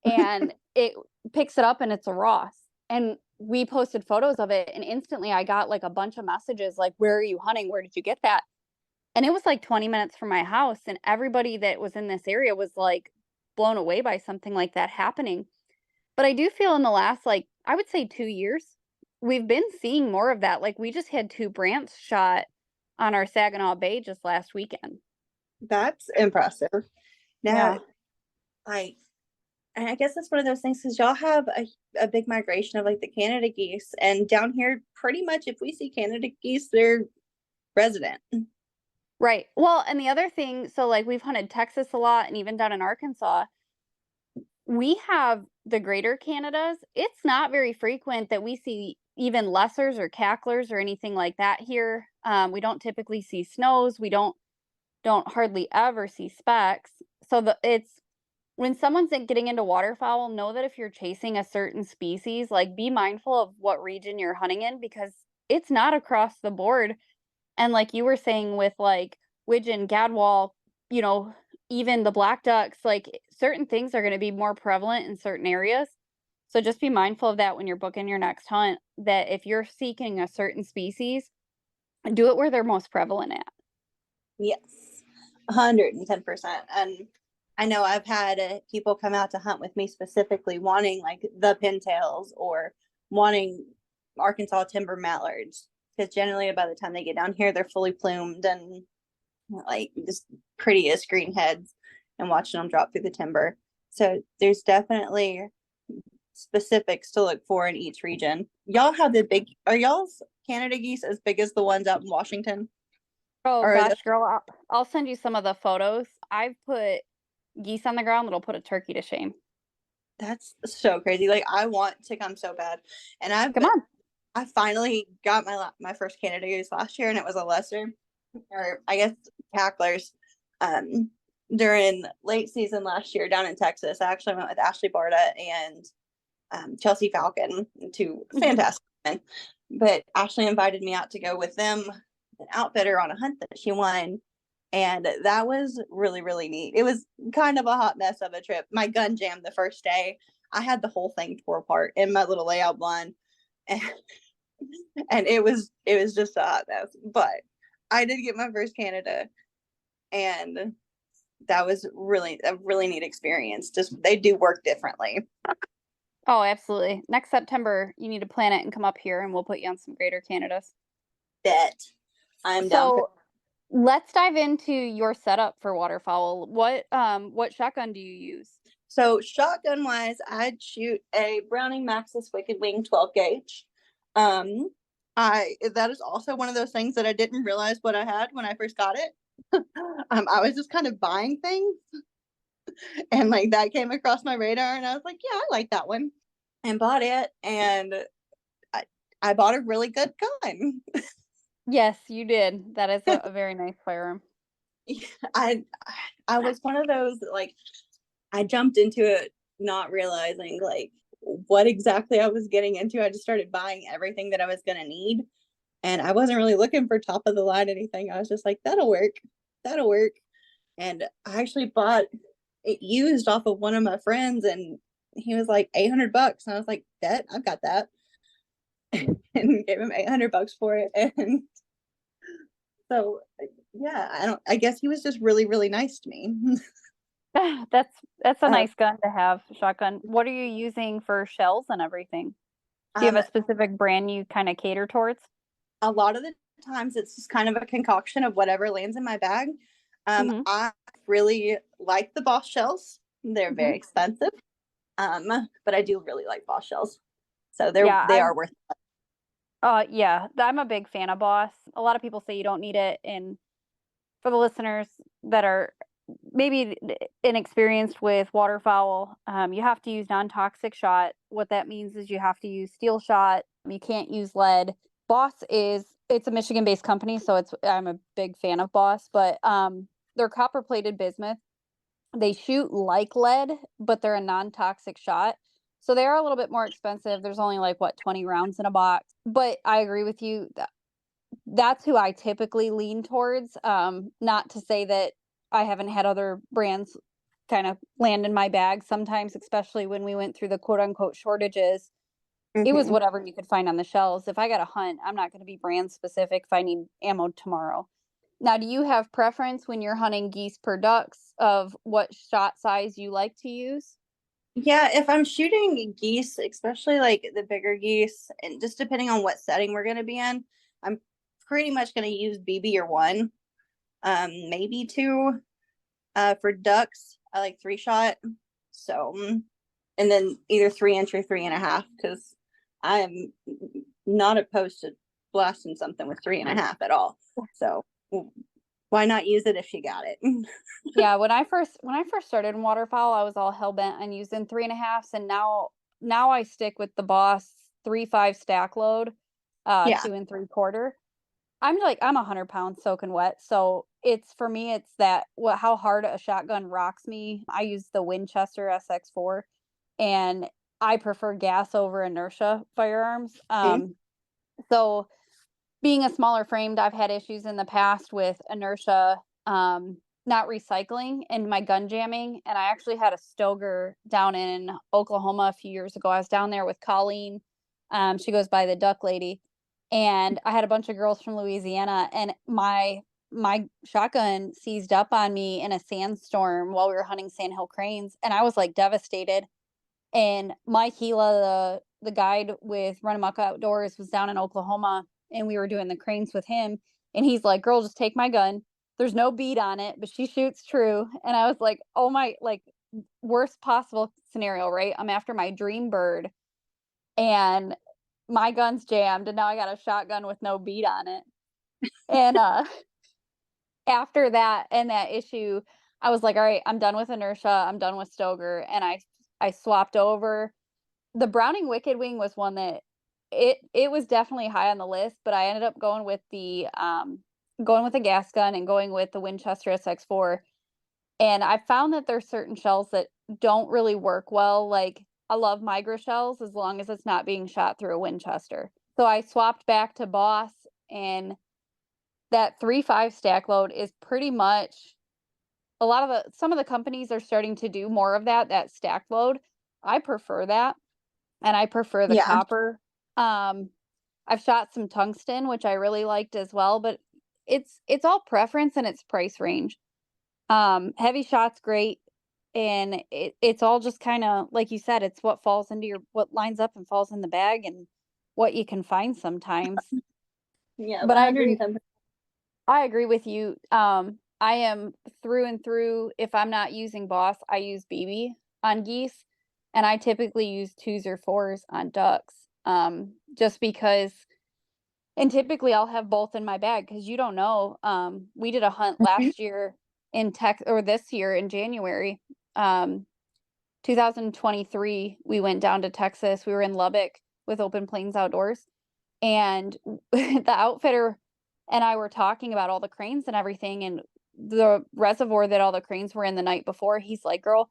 and it picks it up and it's a Ross. And we posted photos of it and instantly I got like a bunch of messages like, where are you hunting? Where did you get that? And it was like 20 minutes from my house and everybody that was in this area was like blown away by something like that happening. But I do feel in the last, like, I would say 2 years, we've been seeing more of that. Like we just had 2 brants shot on our Saginaw Bay just last weekend. That's impressive. Yeah. Now, and I guess that's one of those things because y'all have a big migration of like the Canada geese, and down here, pretty much if we see Canada geese, they're resident. Right. Well, and the other thing, so like we've hunted Texas a lot and even down in Arkansas, we have the greater Canadas. It's not very frequent that we see even lessers or cacklers or anything like that here. We don't typically see snows. We don't hardly ever see specks. So it's when someone's getting into waterfowl, know that if you're chasing a certain species, like be mindful of what region you're hunting in because it's not across the board. And like you were saying with like widgeon, gadwall, you know, even the black ducks, like certain things are going to be more prevalent in certain areas. So just be mindful of that when you're booking your next hunt, that if you're seeking a certain species, do it where they're most prevalent at. Yes, 110%. And I know I've had people come out to hunt with me specifically wanting like the pintails or wanting Arkansas timber mallards because generally by the time they get down here, they're fully plumed and like just prettiest green heads and watching them drop through the timber. So there's definitely specifics to look for in each region. Y'all have are y'all's Canada geese as big as the ones out in Washington? Oh Or gosh, girl, I'll send you some of the photos. I've put geese on the ground that'll put a turkey to shame. That's so crazy. Like I want to come so bad. And Come on. I finally got my first Canada goose last year and it was a lesser, or I guess cacklers. During late season last year down in Texas, I actually went with Ashley Barta and Chelsea Falcon, 2 fantastic men. But Ashley invited me out to go with them, an outfitter on a hunt that she won. And that was really, really neat. It was kind of a hot mess of a trip. My gun jammed the first day. I had the whole thing tore apart in my little layout blind. And it was just a hot mess. But I did get my first Canada. And that was really a really neat experience. Just they do work differently. Oh, absolutely. Next September, you need to plan it and come up here and we'll put you on some greater Canadas. Bet. I'm down for let's dive into your setup for waterfowl. What shotgun do you use? So shotgun wise, I'd shoot a Browning Maxus Wicked Wing 12 gauge. That is also one of those things that I didn't realize what I had when I first got it. I was just kind of buying things and like that came across my radar and I was like, yeah, I like that one and bought it. And I bought a really good gun. Yes, you did. That is a very nice firearm. I was one of those, like, I jumped into it not realizing like what exactly I was getting into. I just started buying everything that I was going to need. And I wasn't really looking for top of the line anything. I was just like, that'll work. And I actually bought it used off of one of my friends and he was like $800. And I was like, bet, I've got that. And gave him $800 for it. And so, yeah, I guess he was just really, really nice to me. That's a nice gun to have, shotgun. What are you using for shells and everything? Do you have a specific brand you kind of cater towards? A lot of the times it's just kind of a concoction of whatever lands in my bag. I really like the Boss shells. They're very expensive. But I do really like Boss shells. So they are worth it. Yeah, I'm a big fan of Boss. A lot of people say you don't need it. And for the listeners that are maybe inexperienced with waterfowl, you have to use non-toxic shot. What that means is you have to use steel shot. You can't use lead. Boss it's a Michigan-based company, so I'm a big fan of Boss, but they're copper-plated bismuth. They shoot like lead, but they're a non-toxic shot. So they are a little bit more expensive. There's only like 20 rounds in a box. But I agree with you. That's who I typically lean towards. Not to say that I haven't had other brands kind of land in my bag sometimes, especially when we went through the quote unquote shortages. It was whatever you could find on the shelves. If I got a hunt, I'm not going to be brand specific if I need ammo tomorrow. Now, do you have preference when you're hunting geese per ducks of what shot size you like to use? Yeah, if I'm shooting geese, especially like the bigger geese, and just depending on what setting we're going to be in, I'm pretty much going to use BB or 1, maybe 2. For ducks, I like 3-shot. So, and then either 3-inch or 3.5, because I'm not opposed to blasting something with 3.5 at all. So why not use it if you got it? Yeah, when I first started in waterfowl, I was all hell bent on using 3.5s, and now I stick with the Boss 3.5 stack load, Yeah. 2 3/4. I'm 100 pounds soaking wet, so for me it's that how hard a shotgun rocks me. I use the Winchester SX4, and I prefer gas over inertia firearms. So being a smaller framed, I've had issues in the past with inertia, not recycling and my gun jamming. And I actually had a Stoger down in Oklahoma a few years ago. I was down there with Colleen. She goes by the Duck Lady. And I had a bunch of girls from Louisiana, and my shotgun seized up on me in a sandstorm while we were hunting sandhill cranes. And I was like devastated. And Mike Gila, the guide with Run Amok Outdoors, was down in Oklahoma, and we were doing the cranes with him. And he's like, "Girl, just take my gun. There's no bead on it, but she shoots true." And I was like, "Oh my, like worst possible scenario, right? I'm after my dream bird, and my gun's jammed, and now I got a shotgun with no bead on it." And after that and that issue, I was like, "All right, I'm done with inertia. I'm done with Stoger," and I swapped over. The Browning Wicked Wing was one that it was definitely high on the list, but I ended up going with a gas gun and going with the Winchester SX4. And I found that there's certain shells that don't really work well. Like I love Migra shells as long as it's not being shot through a Winchester. So I swapped back to Boss, and that 3.5 stack load is pretty much some of the companies are starting to do more of that stack load. I prefer that, and I prefer the copper. I've shot some tungsten, which I really liked as well, but it's all preference and it's price range. Heavy shot's great, and it's all just kind of like you said, it's what lines up and falls in the bag and what you can find sometimes. Yeah, but I agree with you. I am through and through. If I'm not using Boss, I use BB on geese, and I typically use 2s or 4s on ducks. Just because, and typically I'll have both in my bag because you don't know. We did a hunt last year this year in January, 2023. We went down to Texas. We were in Lubbock with Open Plains Outdoors, and the outfitter and I were talking about all the cranes and everything, and the reservoir that all the cranes were in the night before. He's like, "Girl,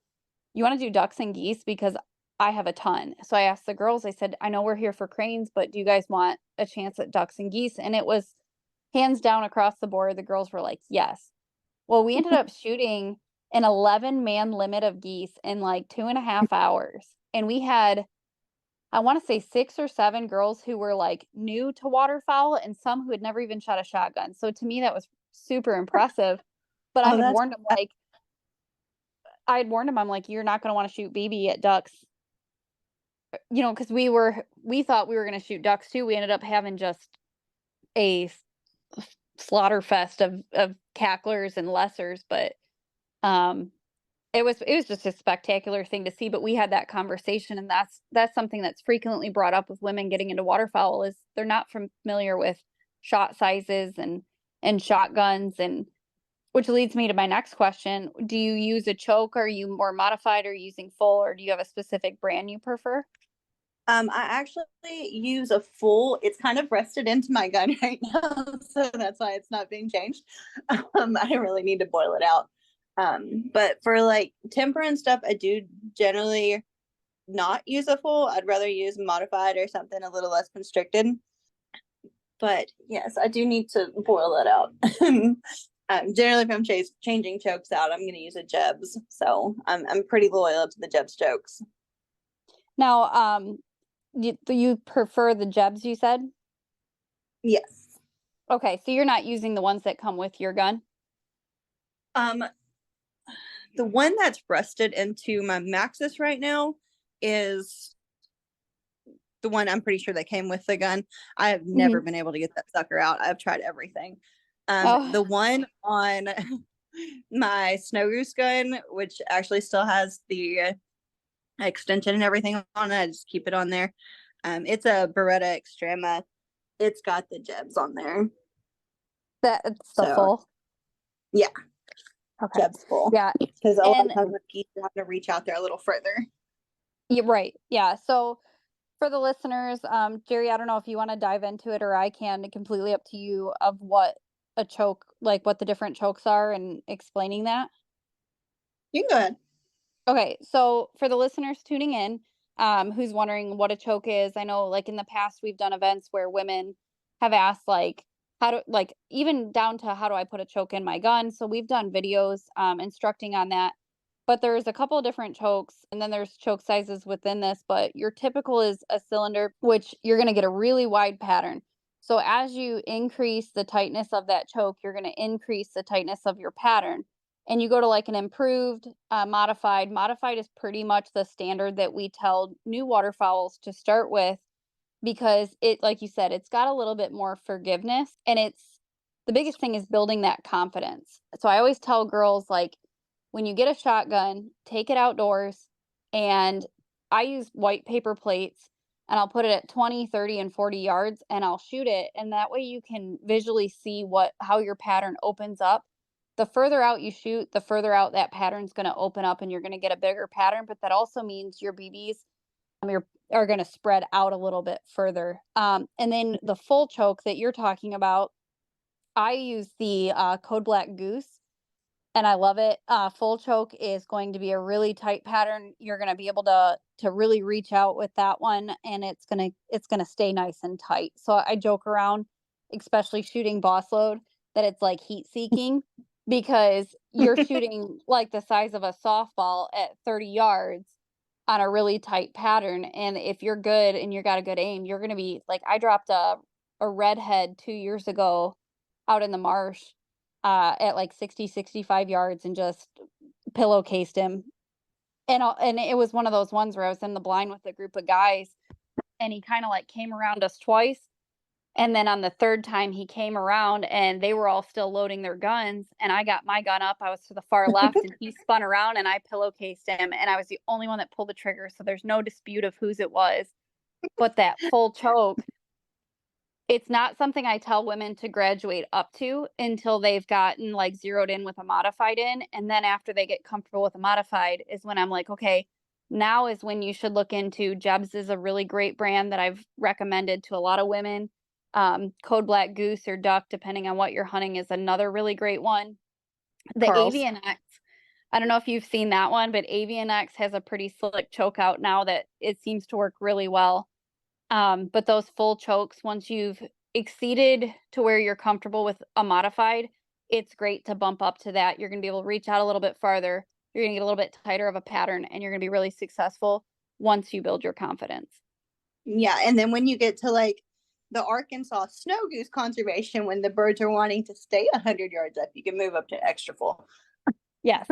you want to do ducks and geese? Because I have a ton." So I asked the girls, I said, "I know we're here for cranes, but do you guys want a chance at ducks and geese?" And it was hands down across the board. The girls were like, "Yes." Well, we ended up shooting an 11-man limit of geese in like 2.5 hours. And we had, I want to say 6 or 7 girls who were like new to waterfowl, and some who had never even shot a shotgun. So to me, that was super impressive. But I had warned them, I'm like, "You're not going to want to shoot BB at ducks." Because we thought we were going to shoot ducks too. We ended up having just a slaughter fest of cacklers and lessers, but it was just a spectacular thing to see. But we had that conversation, and that's something that's frequently brought up with women getting into waterfowl, is they're not familiar with shot sizes and shotguns, and which leads me to my next question. Do you use a choke? Are you more modified, or using full, or do you have a specific brand you prefer? I actually use a full. It's kind of rested into my gun right now, so that's why it's not being changed. I really need to boil it out. But for like temper and stuff, I do generally not use a full. I'd rather use modified or something a little less constricted. But yes, I do need to boil it out. Generally, if I'm changing chokes out, I'm going to use a Jebs. So I'm pretty loyal to the Jebs chokes. Now, you prefer the Jebs, you said? Yes. Okay, so you're not using the ones that come with your gun? The one that's rusted into my Maxis right now is the one I'm pretty sure that came with the gun. I have never been able to get that sucker out. I've tried everything. The one on my Snow Goose gun, which actually still has the extension and everything on it, I just keep it on there. It's a Beretta Extrema. It's got the Jebs on there. That's the full? Yeah. Okay. Jebs full. Yeah. Because a lot of times with geese, you have to reach out there a little further. Yeah, right. Yeah. So for the listeners, Gerri, I don't know if you want to dive into it or I can, completely up to you, of what a choke, like what the different chokes are and explaining that. You can go ahead. Okay. So for the listeners tuning in, who's wondering what a choke is, I know like in the past, we've done events where women have asked like, how do, like, even down to how do I put a choke in my gun? So we've done videos, instructing on that. But there's a couple of different chokes, and then there's choke sizes within this, but your typical is a cylinder, which you're going to get a really wide pattern. So as you increase the tightness of that choke, you're going to increase the tightness of your pattern. And you go to like an improved, modified. Modified is pretty much the standard that we tell new waterfowls to start with, because it, like you said, it's got a little bit more forgiveness, and it's, the biggest thing is building that confidence. So I always tell girls, like, when you get a shotgun, take it outdoors, and I use white paper plates, and I'll put it at 20, 30, and 40 yards, and I'll shoot it. And that way you can visually see how your pattern opens up. The further out you shoot, the further out that pattern's going to open up, and you're going to get a bigger pattern. But that also means your BBs are going to spread out a little bit further. And then the full choke that you're talking about, I use the Code Black Goose, and I love it. Full choke is going to be a really tight pattern. You're going to be able to really reach out with that one, and it's gonna stay nice and tight. So I joke around, especially shooting boss load, that it's like heat seeking, because you're shooting like the size of a softball at 30 yards on a really tight pattern. And if you're good and you got a good aim, you're gonna be like, I dropped a redhead 2 years ago out in the marsh at like 60, 65 yards and just pillowcased him. And it was one of those ones where I was in the blind with a group of guys, and he kind of like came around us twice. And then on the third time he came around, and they were all still loading their guns, and I got my gun up. I was to the far left, and he spun around, and I pillowcased him, and I was the only one that pulled the trigger. So there's no dispute of whose it was. But that full choke, it's not something I tell women to graduate up to until they've gotten like zeroed in with a modified in. And then after they get comfortable with a modified is when I'm like, okay, now is when you should look into Jebs. Is a really great brand that I've recommended to a lot of women. Code Black Goose or Duck, depending on what you're hunting, is another really great one. The Carl's. Avian X, I don't know if you've seen that one, but Avian X has a pretty slick choke out now that it seems to work really well. But those full chokes, once you've exceeded to where you're comfortable with a modified, it's great to bump up to that. You're going to be able to reach out a little bit farther. You're going to get a little bit tighter of a pattern, and you're going to be really successful once you build your confidence. Yeah. And then when you get to like the Arkansas snow goose conservation, when the birds are wanting to stay 100 yards up, you can move up to extra full. Yes.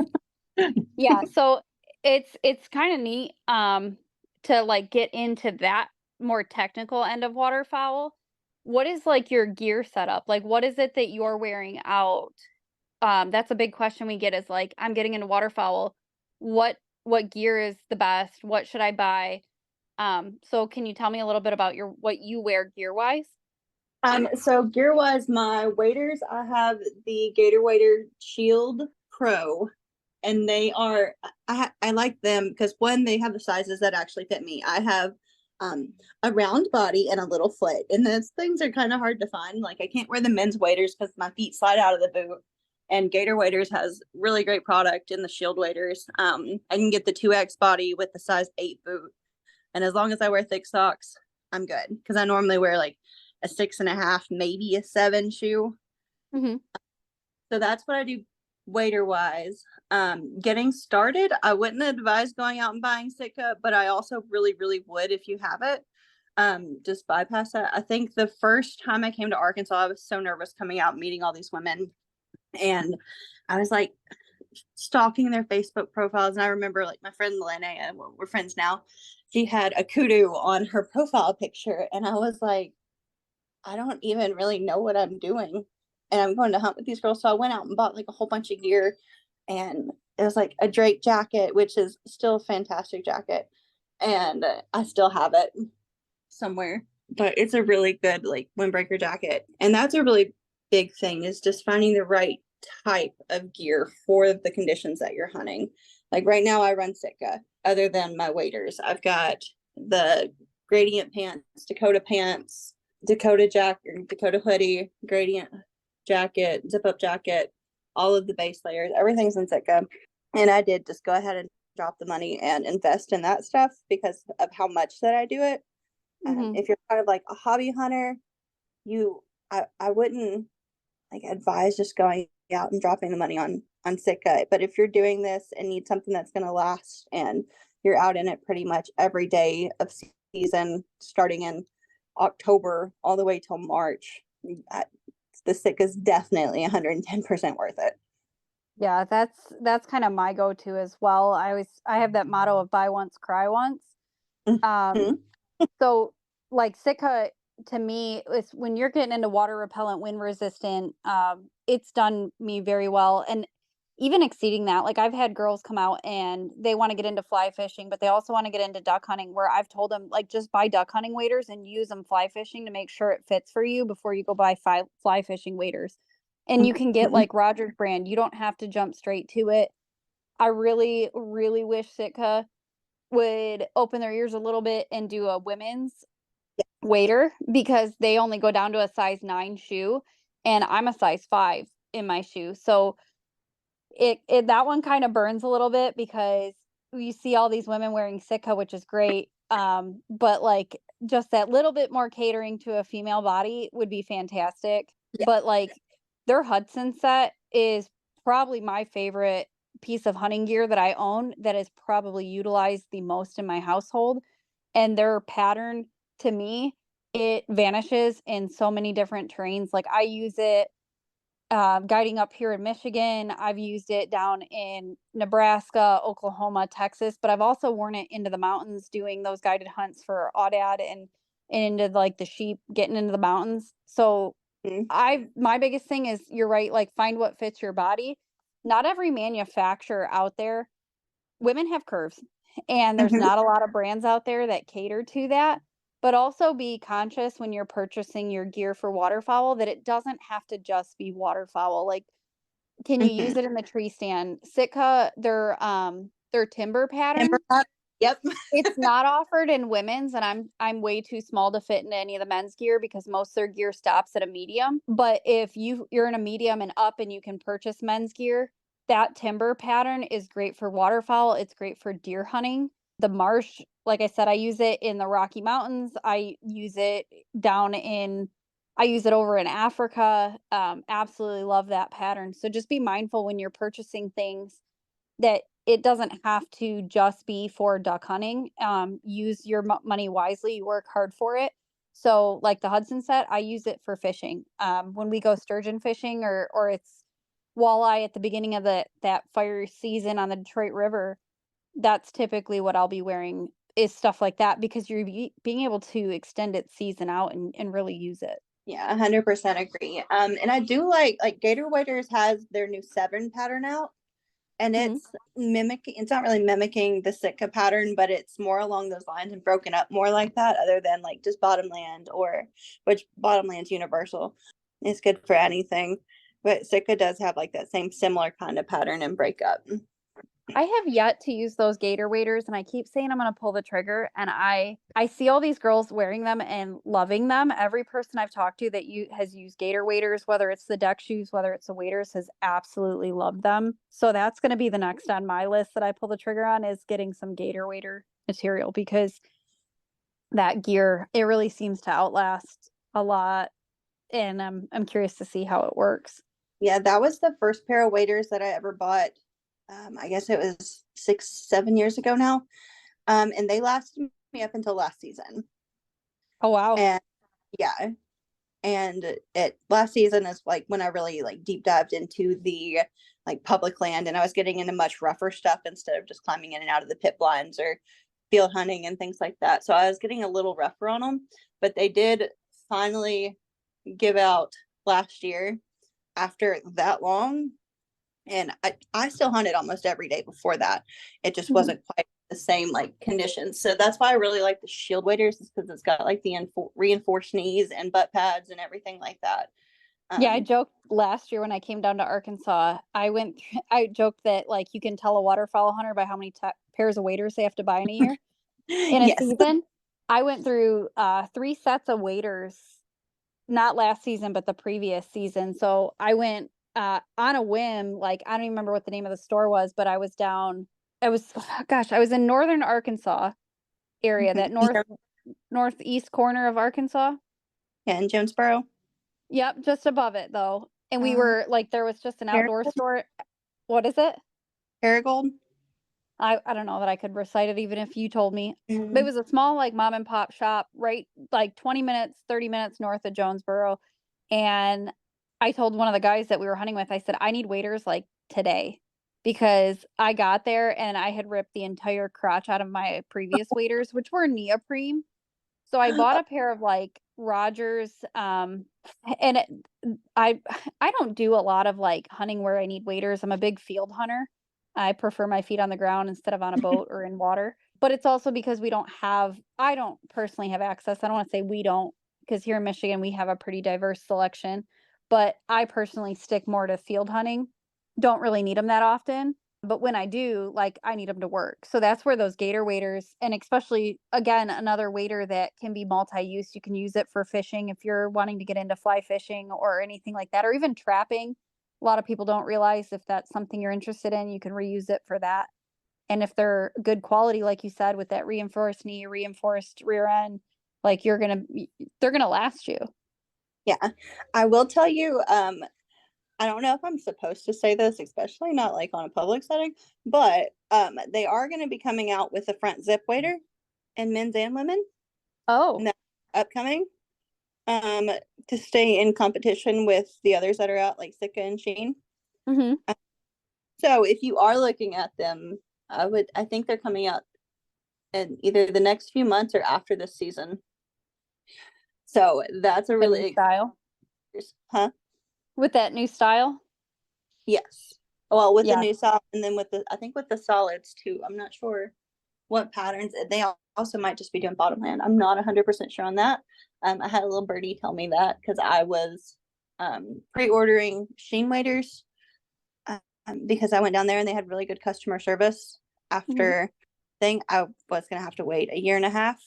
Yeah. So it's kind of neat to like get into that more technical end of waterfowl. What is like your gear setup? Like, what is it that you're wearing out? That's a big question we get, is like, I'm getting into waterfowl. What gear is the best? What should I buy? So can you tell me a little bit about what you wear gear wise? So gear wise, my waders, I have the Gator Wader Shield Pro, and they are, I like them because one, they have the sizes that actually fit me. I have a round body and a little foot, and those things are kind of hard to find. Like, I can't wear the men's waders because my feet slide out of the boot, and Gator Waders has really great product in the Shield waders. I can get the 2X body with the size 8 boot, And as long as I wear thick socks, I'm good. Because I normally wear like a 6.5, maybe a 7 shoe. Mm-hmm. So that's what I do wader wise. Getting started, I wouldn't advise going out and buying Sitka, but I also really, really would if you have it. Just bypass that. I think the first time I came to Arkansas, I was so nervous coming out and meeting all these women. And I was like stalking their Facebook profiles. And I remember like my friend Linnea, we're friends now, she had a kudu on her profile picture. And I was like, I don't even really know what I'm doing. And I'm going to hunt with these girls. So I went out and bought like a whole bunch of gear. And it was like a Drake jacket, which is still a fantastic jacket. And I still have it somewhere. But it's a really good like windbreaker jacket. And that's a really big thing, is just finding the right type of gear for the conditions that you're hunting. Like right now I run Sitka. Other than my waders, I've got the gradient pants, Dakota pants, Dakota jacket, Dakota hoodie, gradient jacket, zip up jacket, all of the base layers, everything's in Sitka. And I did just go ahead and drop the money and invest in that stuff because of how much that I do it. Mm-hmm. If you're kind of like a hobby hunter, I wouldn't like advise just going out and dropping the money on Sitka. But if you're doing this and need something that's going to last and you're out in it pretty much every day of season, starting in October all the way till March, the Sitka is definitely 110% worth it. Yeah, that's kind of my go-to as well. I have that motto of buy once, cry once. Mhm. So like Sitka to me is when you're getting into water repellent, wind resistant, it's done me very well. And even exceeding that, like I've had girls come out and they want to get into fly fishing, but they also want to get into duck hunting, where I've told them like just buy duck hunting waders and use them fly fishing to make sure it fits for you before you go buy fly fishing waders. And you can get like Rogers brand. You don't have to jump straight to it. I really, really wish Sitka would open their ears a little bit and do a women's wader, because they only go down to a size 9 shoe and I'm a size 5 in my shoe. So it that one kind of burns a little bit because you see all these women wearing Sitka, which is great. But like just that little bit more catering to a female body would be fantastic. Yeah. But like their Hudson set is probably my favorite piece of hunting gear that I own, that is probably utilized the most in my household. And their pattern, to me, it vanishes in so many different terrains. Like I use it guiding up here in Michigan. I've used it down in Nebraska, Oklahoma, Texas, but I've also worn it into the mountains doing those guided hunts for aoudad and into like the sheep, getting into the mountains. So my biggest thing is, you're right, like find what fits your body. Not every manufacturer out there, women have curves, and there's not a lot of brands out there that cater to that. But also be conscious when you're purchasing your gear for waterfowl that it doesn't have to just be waterfowl. Like, can you use it in the tree stand? Sitka, their timber pattern, Yep. it's not offered in women's, and I'm way too small to fit into any of the men's gear because most of their gear stops at a medium. But if you're in a medium and up and you can purchase men's gear, that timber pattern is great for waterfowl. It's great for deer hunting. The marsh, like I said, I use it in the Rocky Mountains. I use it over in Africa. Absolutely love that pattern. So just be mindful when you're purchasing things that it doesn't have to just be for duck hunting. Use your money wisely. You work hard for it. So like the Hudson set, I use it for fishing. When we go sturgeon fishing or it's walleye at the beginning of that fire season on the Detroit River, that's typically what I'll be wearing, is stuff like that, because you're being able to extend its season out and really use it. Yeah, 100% agree. And I do like Gator Waders has their new 7 pattern out, and it's not really mimicking the Sitka pattern, but it's more along those lines and broken up more like that, other than like just Bottomland, which Bottomland's universal. It's good for anything, but Sitka does have like that same similar kind of pattern and breakup. I have yet to use those Gator waders, and I keep saying I'm going to pull the trigger, and I see all these girls wearing them and loving them. Every person I've talked to that has used Gator waders, whether it's the deck shoes, whether it's the waders, has absolutely loved them. So that's going to be the next on my list that I pull the trigger on, is getting some Gator wader material, because that gear. It really seems to outlast a lot, and I'm curious to see how it works. Yeah, that was the first pair of waders that I ever bought. I guess it was 6, 7 years ago now. And they lasted me up until last season. Oh wow. And yeah, and it last season is like when I really like deep dived into the like public land, and I was getting into much rougher stuff instead of just climbing in and out of the pit blinds or field hunting and things like that. So I was getting a little rougher on them, but they did finally give out last year after that long. And I still hunted almost every day before that. It just wasn't quite the same like conditions. So that's why I really like the shield waders, is because it's got like the reinforced knees and butt pads and everything like that. Yeah, I joked last year when I came down to Arkansas. I joked that like you can tell a waterfowl hunter by how many pairs of waders they have to buy in a year. In a Yes. season. I went through 3 sets of waders, not last season, but the previous season. So I went on a whim, like I don't even remember what the name of the store was, but I was I was in northern Arkansas area, that northeast corner of Arkansas. Yeah, in Jonesboro. Yep, just above it though. And we were like, there was just an outdoor store. What is it? Marigold. I don't know that I could recite it even if you told me. But it was a small like mom and pop shop, right, like 20 minutes, 30 minutes north of Jonesboro. And I told one of the guys that we were hunting with, I said, I need waders like today, because I got there and I had ripped the entire crotch out of my previous waders, which were neoprene. So I bought a pair of like Rogers, and I don't do a lot of like hunting where I need waders. I'm a big field hunter. I prefer my feet on the ground instead of on a boat or in water. But it's also because I don't personally have access. I don't want to say we don't, because here in Michigan we have a pretty diverse selection. But I personally stick more to field hunting. Don't really need them that often. But when I do, like I need them to work. So that's where those gator waders, and especially again, another wader that can be multi-use. You can use it for fishing if you're wanting to get into fly fishing or anything like that, or even trapping. A lot of people don't realize if that's something you're interested in, you can reuse it for that. And if they're good quality, like you said, with that reinforced knee, reinforced rear end, like they're gonna last you. Yeah, I will tell you, I don't know if I'm supposed to say this, especially not like on a public setting, but they are going to be coming out with a front zip wader in men's and women. Oh, Upcoming, to stay in competition with the others that are out, like Sika and Sheen. mm-hmm. So if you are looking at them, I think they're coming out in either the next few months or after this season. So that's a really style. Huh? With that new style? Yes. Well, with the Yeah. new style, and then I think with the solids too. I'm not sure what patterns. They also might just be doing bottom land. I'm not 100% sure on that. I had a little birdie tell me that because I was pre-ordering Sheen waders because I went down there and they had really good customer service. After thing, I was gonna have to wait a year and a half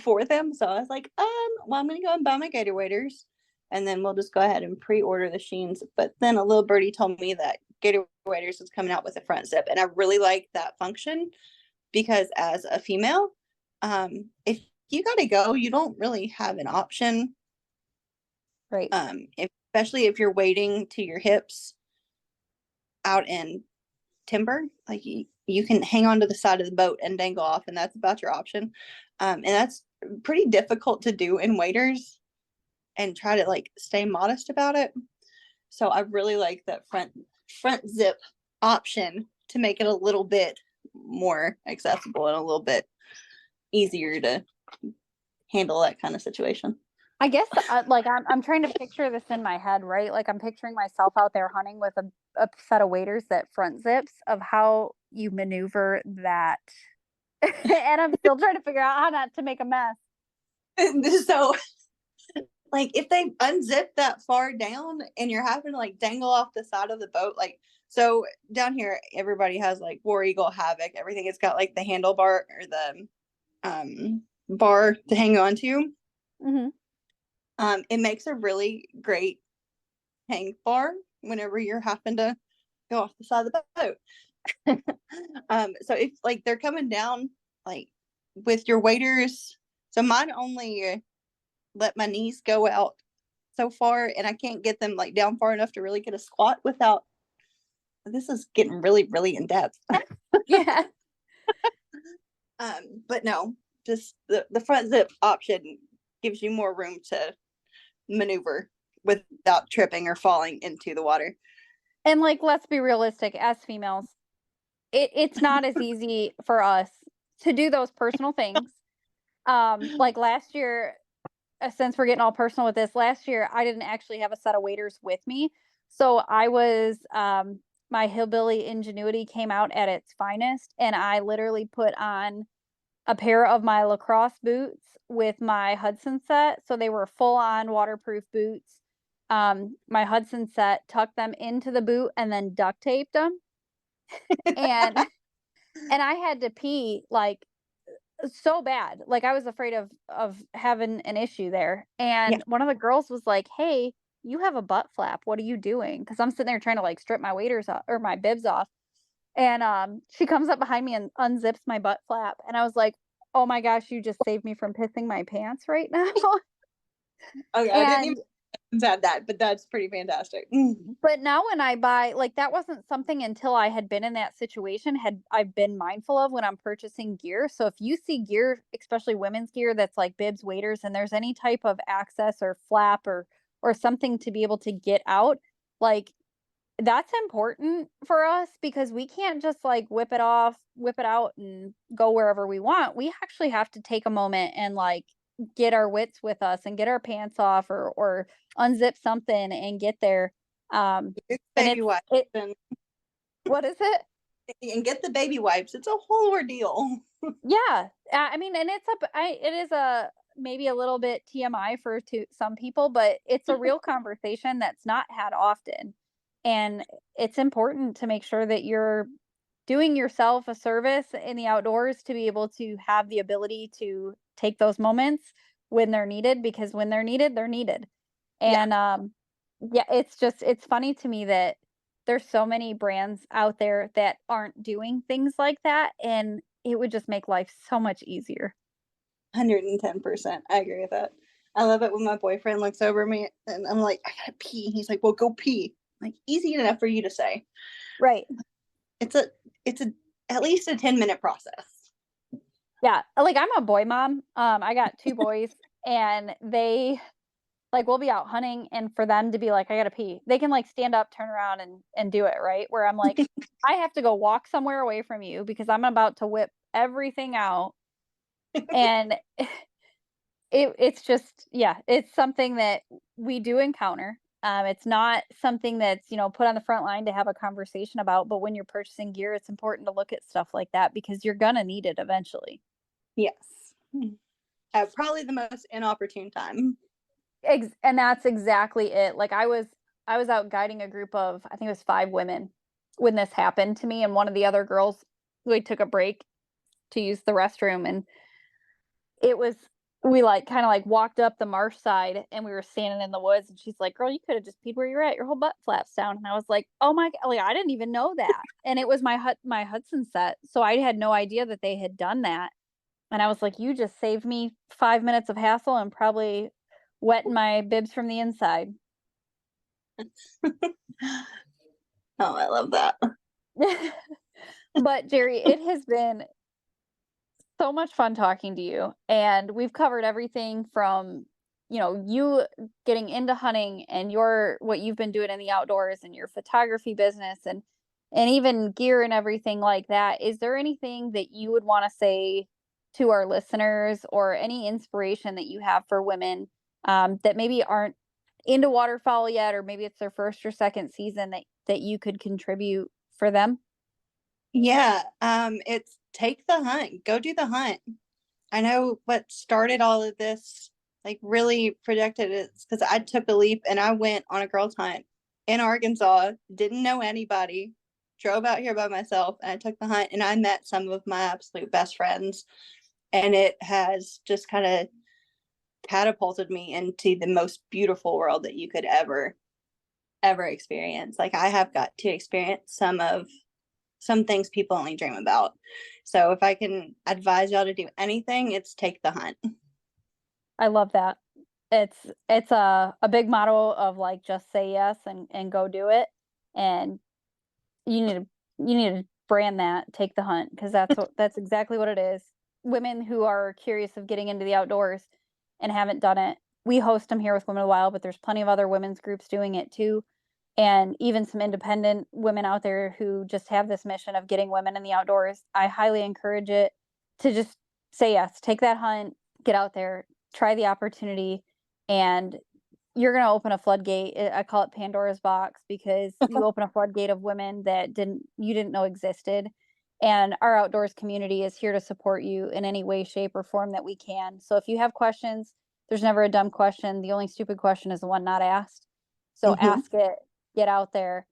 for them. So I was like, well, I'm gonna go and buy my gator waders, and then we'll just go ahead and pre-order the Sheens. But then a little birdie told me that gator waders is coming out with a front zip, and I really like that function because as a female, if you gotta go, you don't really have an option. Right. Especially if you're wading to your hips out in timber, like you can hang on to the side of the boat and dangle off, and that's about your option. And that's pretty difficult to do in waders, and try to like stay modest about it. So I really like that front zip option to make it a little bit more accessible and a little bit easier to handle that kind of situation. I guess like I'm trying to picture this in my head, right? Like I'm picturing myself out there hunting with a set of waders that front zips, of how you maneuver that. And I'm still trying to figure out how not to make a mess. So like if they unzip that far down and you're having to like dangle off the side of the boat, like, so down here everybody has like War Eagle, Havoc, everything. It's got like the handlebar or the bar to hang on to. It makes a really great hang bar whenever you're having to go off the side of the boat. So if like they're coming down like with your waders, so mine only let my knees go out so far, and I can't get them like down far enough to really get a squat without. This is getting really, really in depth. Yeah. But no, just the front zip option gives you more room to maneuver without tripping or falling into the water. And like, let's be realistic, as females, it's not as easy for us to do those personal things. Like last year, since we're getting all personal with this, last year I didn't actually have a set of waders with me. So I was my hillbilly ingenuity came out at its finest, and I literally put on a pair of my lacrosse boots with my Hudson set. So they were full on waterproof boots. My Hudson set, tucked them into the boot and then duct taped them. And I had to pee like so bad. Like I was afraid of having an issue there. And one of the girls was like, "Hey, you have a butt flap. What are you doing?" Because I'm sitting there trying to like strip my waders off or my bibs off. And she comes up behind me and unzips my butt flap. And I was like, "Oh my gosh, you just saved me from pissing my pants right now." Okay, I didn't even add that, but that's pretty fantastic. But now when I buy, like that wasn't something until I had been in that situation I've been mindful of when I'm purchasing gear. So if you see gear, especially women's gear that's like bibs, waders, and there's any type of access or flap or something to be able to get out, like that's important for us because we can't just like whip it out and go wherever we want. We actually have to take a moment and like get our wits with us and get our pants off or unzip something and get there. Baby wipes. What is it? And get the baby wipes. It's a whole ordeal. Yeah. I mean, and it is a maybe a little bit TMI for some people, but it's a real conversation that's not had often. And it's important to make sure that you're doing yourself a service in the outdoors to be able to have the ability to take those moments when they're needed, because when they're needed, they're needed. And it's funny to me that there's so many brands out there that aren't doing things like that, and it would just make life so much easier. 110%. I agree with that. I love it when my boyfriend looks over me and I'm like, "I gotta pee." He's like, "Well, go pee." I'm like, easy enough for you to say. Right. It's at least a 10-minute process. Yeah. Like I'm a boy mom. I got 2 boys, and they like we'll be out hunting, and for them to be like, "I gotta pee," they can like stand up, turn around and do it, right? Where I'm like, I have to go walk somewhere away from you because I'm about to whip everything out. And it's just, yeah, it's something that we do encounter. It's not something that's, put on the front line to have a conversation about, but when you're purchasing gear, it's important to look at stuff like that because you're gonna need it eventually. Yes. At probably the most inopportune time. And that's exactly it. Like I was out guiding a group of, I think it was 5 women when this happened to me, and one of the other girls, we took a break to use the restroom, and we like kind of like walked up the marsh side, and we were standing in the woods, and she's like, "Girl, you could have just peed where you're at. Your whole butt flaps down." And I was like, "Oh my God," like I didn't even know that. And it was my Hudson set, so I had no idea that they had done that. And I was like, "You just saved me 5 minutes of hassle and probably wetting my bibs from the inside." Oh, I love that. But Gerri, it has been so much fun talking to you, and we've covered everything from you getting into hunting and what you've been doing in the outdoors and your photography business and even gear and everything like that. Is there anything that you would want to say to our listeners, or any inspiration that you have for women that maybe aren't into waterfowl yet, or maybe it's their first or second season, that you could contribute for them? Yeah, it's take the hunt. Go do the hunt. I know what started all of this, like really projected it, because I took a leap and I went on a girls' hunt in Arkansas, didn't know anybody, drove out here by myself, and I took the hunt, and I met some of my absolute best friends, and it has just kind of catapulted me into the most beautiful world that you could ever experience. Like I have got to experience some of some things people only dream about. So if I can advise y'all to do anything, it's take the hunt. I love that. It's a big motto of like just say yes and go do it. And you need to brand that, take the hunt, because that's exactly what it is. Women who are curious of getting into the outdoors and haven't done it. We host them here with Women of the Wild, but there's plenty of other women's groups doing it too. And even some independent women out there who just have this mission of getting women in the outdoors. I highly encourage it to just say yes, take that hunt, get out there, try the opportunity, and you're going to open a floodgate. I call it Pandora's box, because you open a floodgate of women that you didn't know existed. And our outdoors community is here to support you in any way, shape, or form that we can. So if you have questions, there's never a dumb question. The only stupid question is the one not asked. So ask it, get out there.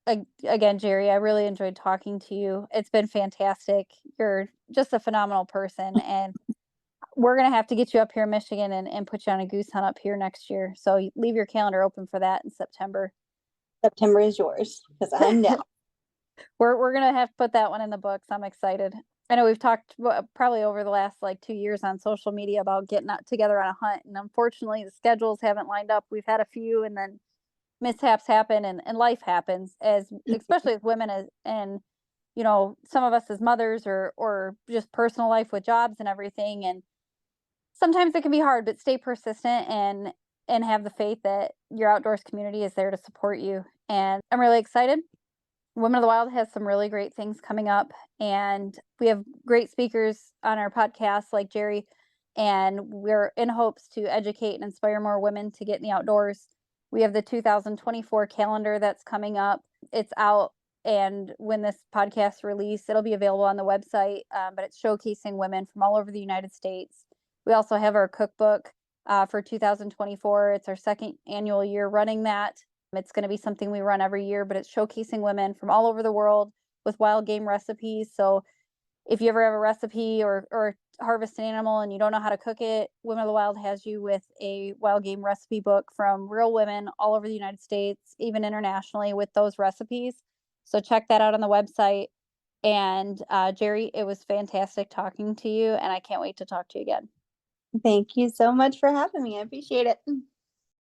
Again, Gerri, I really enjoyed talking to you. It's been fantastic. You're just a phenomenal person. And we're going to have to get you up here in Michigan and put you on a goose hunt up here next year. So leave your calendar open for that in September. September is yours, because I'm down. We're going to have to put that one in the books. I'm excited. I know we've talked probably over the last like 2 years on social media about getting out together on a hunt. And unfortunately, the schedules haven't lined up. We've had a few, and then mishaps happen and life happens, especially as women, and you know, some of us as mothers or just personal life with jobs and everything. And sometimes it can be hard, but stay persistent and have the faith that your outdoors community is there to support you. And I'm really excited. Women of the Wild has some really great things coming up, and we have great speakers on our podcast like Gerri, and we're in hopes to educate and inspire more women to get in the outdoors. We have the 2024 calendar that's coming up. It's out, and when this podcast release, it'll be available on the website, but it's showcasing women from all over the United States. We also have our cookbook for 2024. It's our second annual year running that. It's going to be something we run every year, but it's showcasing women from all over the world with wild game recipes. So if you ever have a recipe or harvest an animal and you don't know how to cook it, Women of the Wild has you with a wild game recipe book from real women all over the United States, even internationally, with those recipes. So check that out on the website. And Gerri, it was fantastic talking to you, and I can't wait to talk to you again. Thank you so much for having me. I appreciate it.